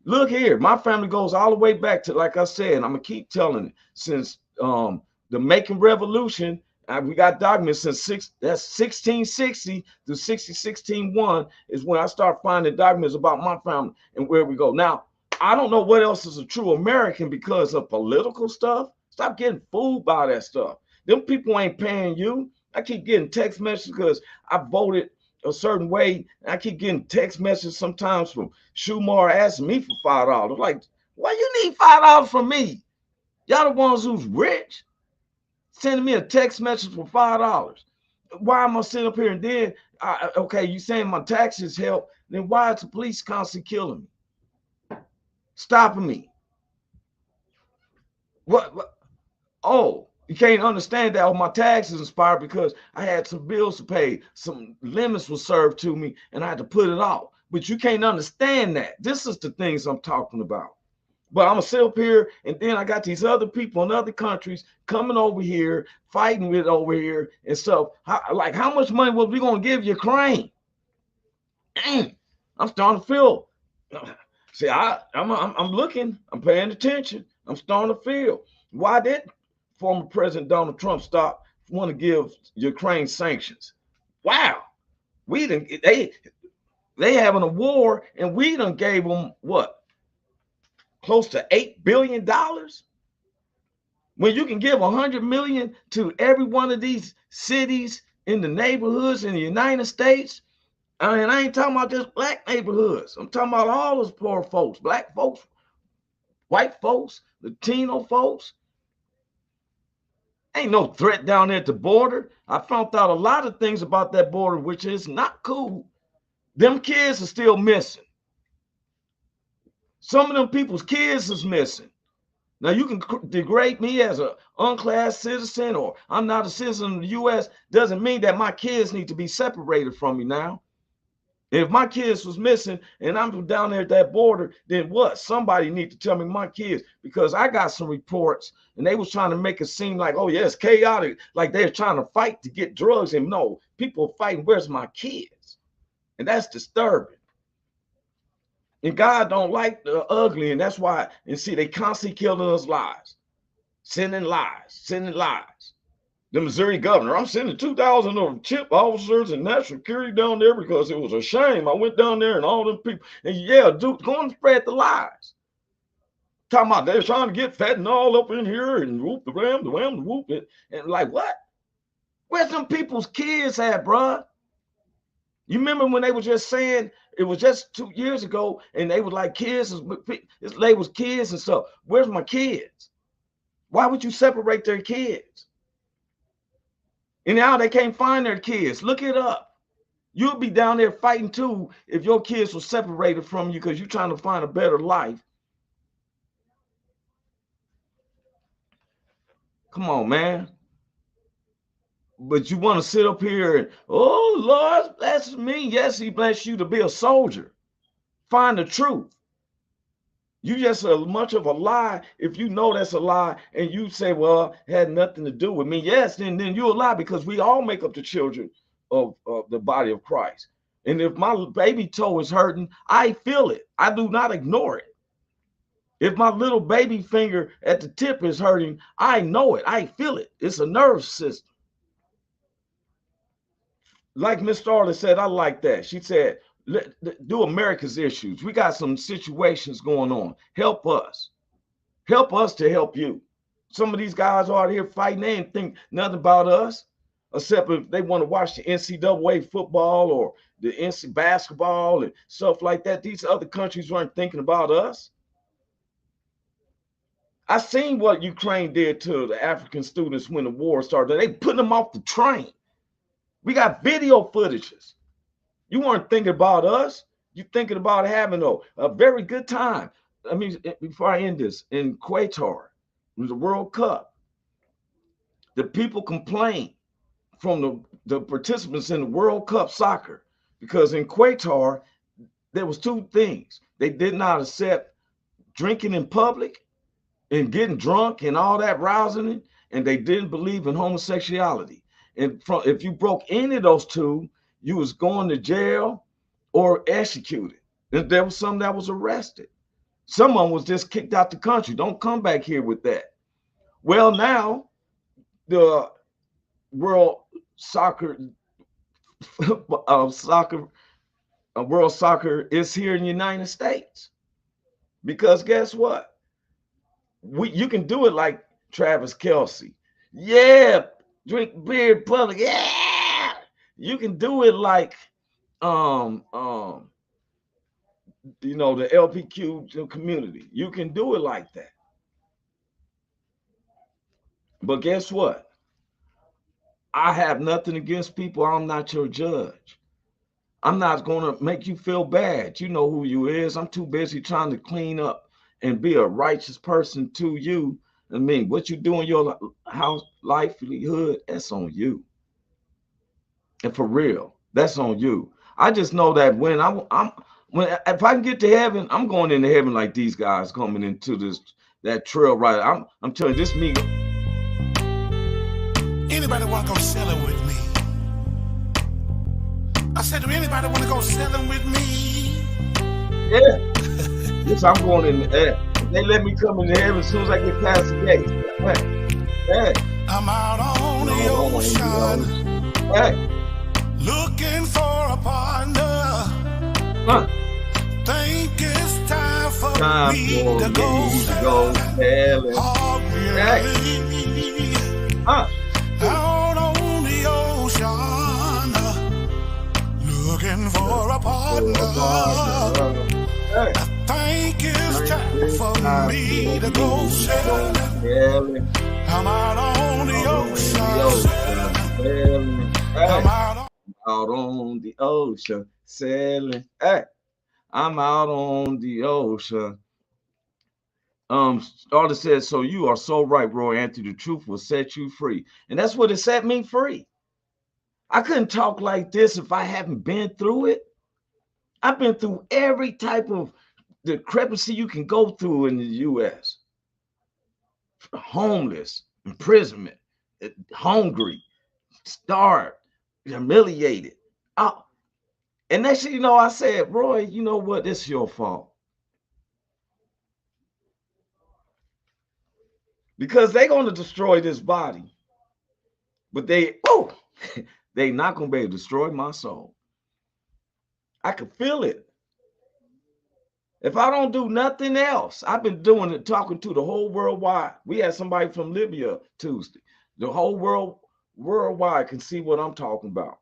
[SPEAKER 3] look here, my family goes all the way back to, like I said, I'm gonna keep telling it, since the Macon Revolution. We got documents since 1660 to 1661 is when I start finding documents about my family and where we go. Now, I don't know what else is a true American because of political stuff. Stop getting fooled by that stuff. Them people ain't paying you. I keep getting text messages because I voted a certain way. I keep getting text messages sometimes from Schumer asking me for $5. Like, why you need $5 from me? Y'all the ones who's rich, sending me a text message for $5. Why am I sitting up here and then, okay, you saying my taxes help, then why is the police constantly killing me? Stopping me? What? Oh, you can't understand that. Oh, my taxes inspired because I had some bills to pay. Some limits were served to me and I had to put it off. But you can't understand that. This is the things I'm talking about. But I'm gonna sit up here, and then I got these other people in other countries coming over here, fighting with over here and stuff. How much money was we gonna give Ukraine? I'm starting to feel. See, I'm looking, I'm paying attention. I'm starting to feel. Why did former President Donald Trump want to give Ukraine sanctions? Wow, they having a war, and we done gave them what? Close to $8 billion. When you can give 100 million to every one of these cities in the neighborhoods in the United States, and I ain't talking about just black neighborhoods. I'm talking about all those poor folks, black folks, white folks, Latino folks. Ain't no threat down there at the border. I found out a lot of things about that border, which is not cool. Them kids are still missing. Some of them people's kids is missing. Now, you can degrade me as an unclassed citizen, or I'm not a citizen of the U.S. Doesn't mean that my kids need to be separated from me now. If my kids was missing and I'm down there at that border, then what? Somebody need to tell me my kids, because I got some reports and they was trying to make it seem like, oh, yeah, it's chaotic, like they're trying to fight to get drugs. And no, people are fighting, where's my kids? And that's disturbing. And God don't like the ugly, and that's why, and see, they constantly killing us lies, sending lies. The Missouri governor, I'm sending 2,000 of CHIP officers and national security down there because it was a shame. I went down there and all them people, and yeah, dude, go and spread the lies. Talking about they're trying to get fentanyl up in here and whoop the ram, the wham, the whoop it. And like, what? Where's them people's kids at, bruh? You remember when they were just saying, it was just 2 years ago, and they were like, kids, this lady was kids and stuff. Where's my kids? Why would you separate their kids? And now they can't find their kids. Look it up. You'll be down there fighting too if your kids were separated from you because you're trying to find a better life. Come on, man. But you want to sit up here and, oh, Lord, bless me. Yes, he bless you to be a soldier. Find the truth. You just as much of a lie if you know that's a lie and you say, well, it had nothing to do with me. Yes, then you're a lie, because we all make up the children of the body of Christ. And if my baby toe is hurting, I feel it. I do not ignore it. If my little baby finger at the tip is hurting, I know it. I feel it. It's a nerve system. Like Miss Starler said, I like that. She said, do America's issues. We got some situations going on. Help us. Help us to help you. Some of these guys are out here fighting. They ain't think nothing about us, except if they want to watch the NCAA football or the NC basketball and stuff like that. These other countries weren't thinking about us. I seen what Ukraine did to the African students when the war started. They put them off the train. We got video footages. You weren't thinking about us. You're thinking about having a very good time. I mean, before I end this, in Qatar, it was the World Cup. The people complained from the participants in the World Cup soccer, because in Qatar, there was two things. They did not accept drinking in public and getting drunk and all that rousing, and they didn't believe in homosexuality. And if you broke any of those two, you was going to jail or executed. And there was some that was arrested. Someone was just kicked out the country. Don't come back here with that. Well, now the World Soccer World Soccer is here in the United States. Because guess what? You can do it like Travis Kelce. Yeah, drink beer in public. Yeah. You can do it like the LPQ community. You can do it like that. But guess what? I have nothing against people. I'm not your judge. I'm not going to make you feel bad. You know who you is. I'm too busy trying to clean up and be a righteous person to you. I mean, what you do in your house livelihood, that's on you. And for real, that's on you. I just know that when if I can get to heaven, I'm going into heaven like these guys coming into that trail ride. I'm telling you, this me.
[SPEAKER 1] Anybody want to go sailing with me? I said, do anybody want to go sailing with me?
[SPEAKER 3] Yeah. Yes, I'm going in there. They let me come into heaven as soon as I get past the gate. Hey.
[SPEAKER 1] I'm out on the ocean.
[SPEAKER 3] Hey.
[SPEAKER 1] Looking for a partner. Think it's time for me to go sailing.
[SPEAKER 6] Out on the ocean, looking for a partner. I think it's time for me to go sailing. I'm out on the ocean. I'm out
[SPEAKER 3] on the ocean sailing. Hey, I'm out on the ocean. Artist says, so you are so right, Roy Anthony. The truth will set you free. And that's what it set me free. I couldn't talk like this if I haven't been through it. I've been through every type of discrepancy you can go through in the U.S. Homeless, imprisonment, hungry, starved, humiliated. Oh, and next thing you know, I said, Roy, you know what? It's your fault. Because they're going to destroy this body. But they're not going to be able to destroy my soul. I can feel it. If I don't do nothing else, I've been doing it, talking to the whole worldwide. We had somebody from Libya Tuesday. The whole worldwide can see what I'm talking about.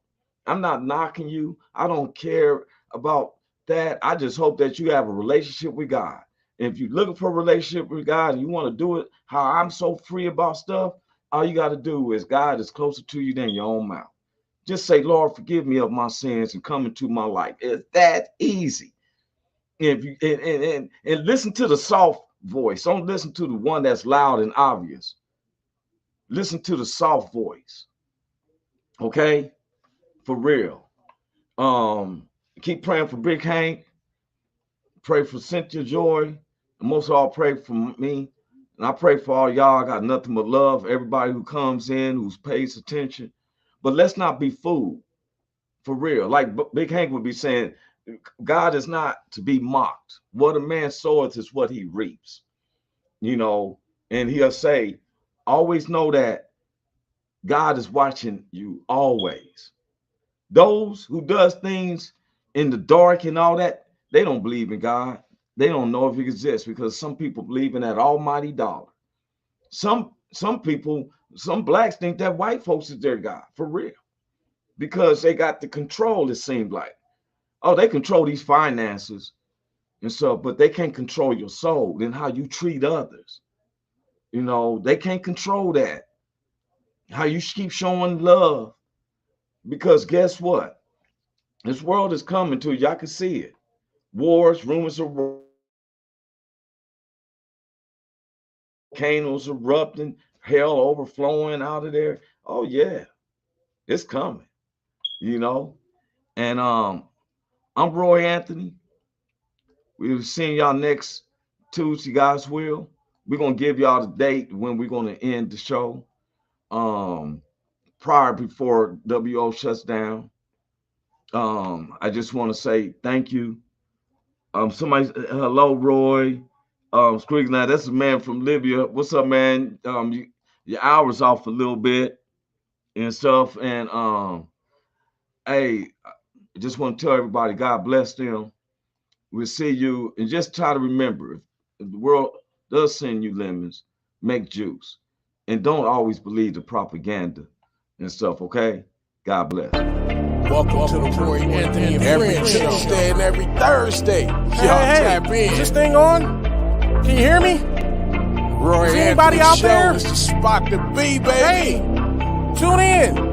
[SPEAKER 3] I'm not knocking you. I don't care about that. I just hope that you have a relationship with God. If you're looking for a relationship with God and you want to do it how I'm so free about stuff, all you got to do is God is closer to you than your own mouth. Just say, Lord, forgive me of my sins and come into my life. It's that easy. If you and listen to the soft voice. Don't listen to the one that's loud and obvious. Listen to the soft voice. Okay? For real. Keep praying for Big Hank. Pray for Cynthia Joy. And most of all, pray for me. And I pray for all y'all. I got nothing but love. Everybody who comes in, who pays attention. But let's not be fooled. For real. Like Big Hank would be saying, God is not to be mocked. What a man soweth is what he reaps. You know, and he'll say, always know that God is watching you always. Those who does things in the dark and all that, they don't believe in God. They don't know if he exists, because some people believe in that almighty dollar. Some people, some blacks think that white folks is their God, for real. Because they got the control, it seems like. Oh, they control these finances and stuff, but they can't control your soul and how you treat others. You know, they can't control that. How you keep showing love. Because guess what? This world is coming to you. I can see it. Wars, rumors of volcanoes erupting, hell overflowing out of there. Oh yeah, it's coming. You know, and I'm Roy Anthony. We'll see y'all next Tuesday, God's will. We're gonna give y'all the date when we're gonna end the show. Before WO shuts down. I just want to say thank you. Somebody, hello, Roy. Squeak, now that's a man from Libya. What's up, man? Your hours off a little bit and stuff. And hey, I just want to tell everybody, God bless them. We'll see you, and just try to remember, if the world does send you lemons, make juice, and don't always believe the propaganda and stuff. Okay, God bless.
[SPEAKER 1] Welcome to the Roy Anthony and Friends Show. Tuesday and every Thursday. Y'all tap in.
[SPEAKER 7] Is this thing on? Can you hear me?
[SPEAKER 1] Roy
[SPEAKER 7] Is anybody
[SPEAKER 1] Anthony
[SPEAKER 7] out
[SPEAKER 1] Show
[SPEAKER 7] there?
[SPEAKER 1] is the spot to be, baby.
[SPEAKER 7] Hey, tune in.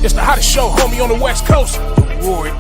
[SPEAKER 1] It's the hottest show, homie, on the West Coast. The Roy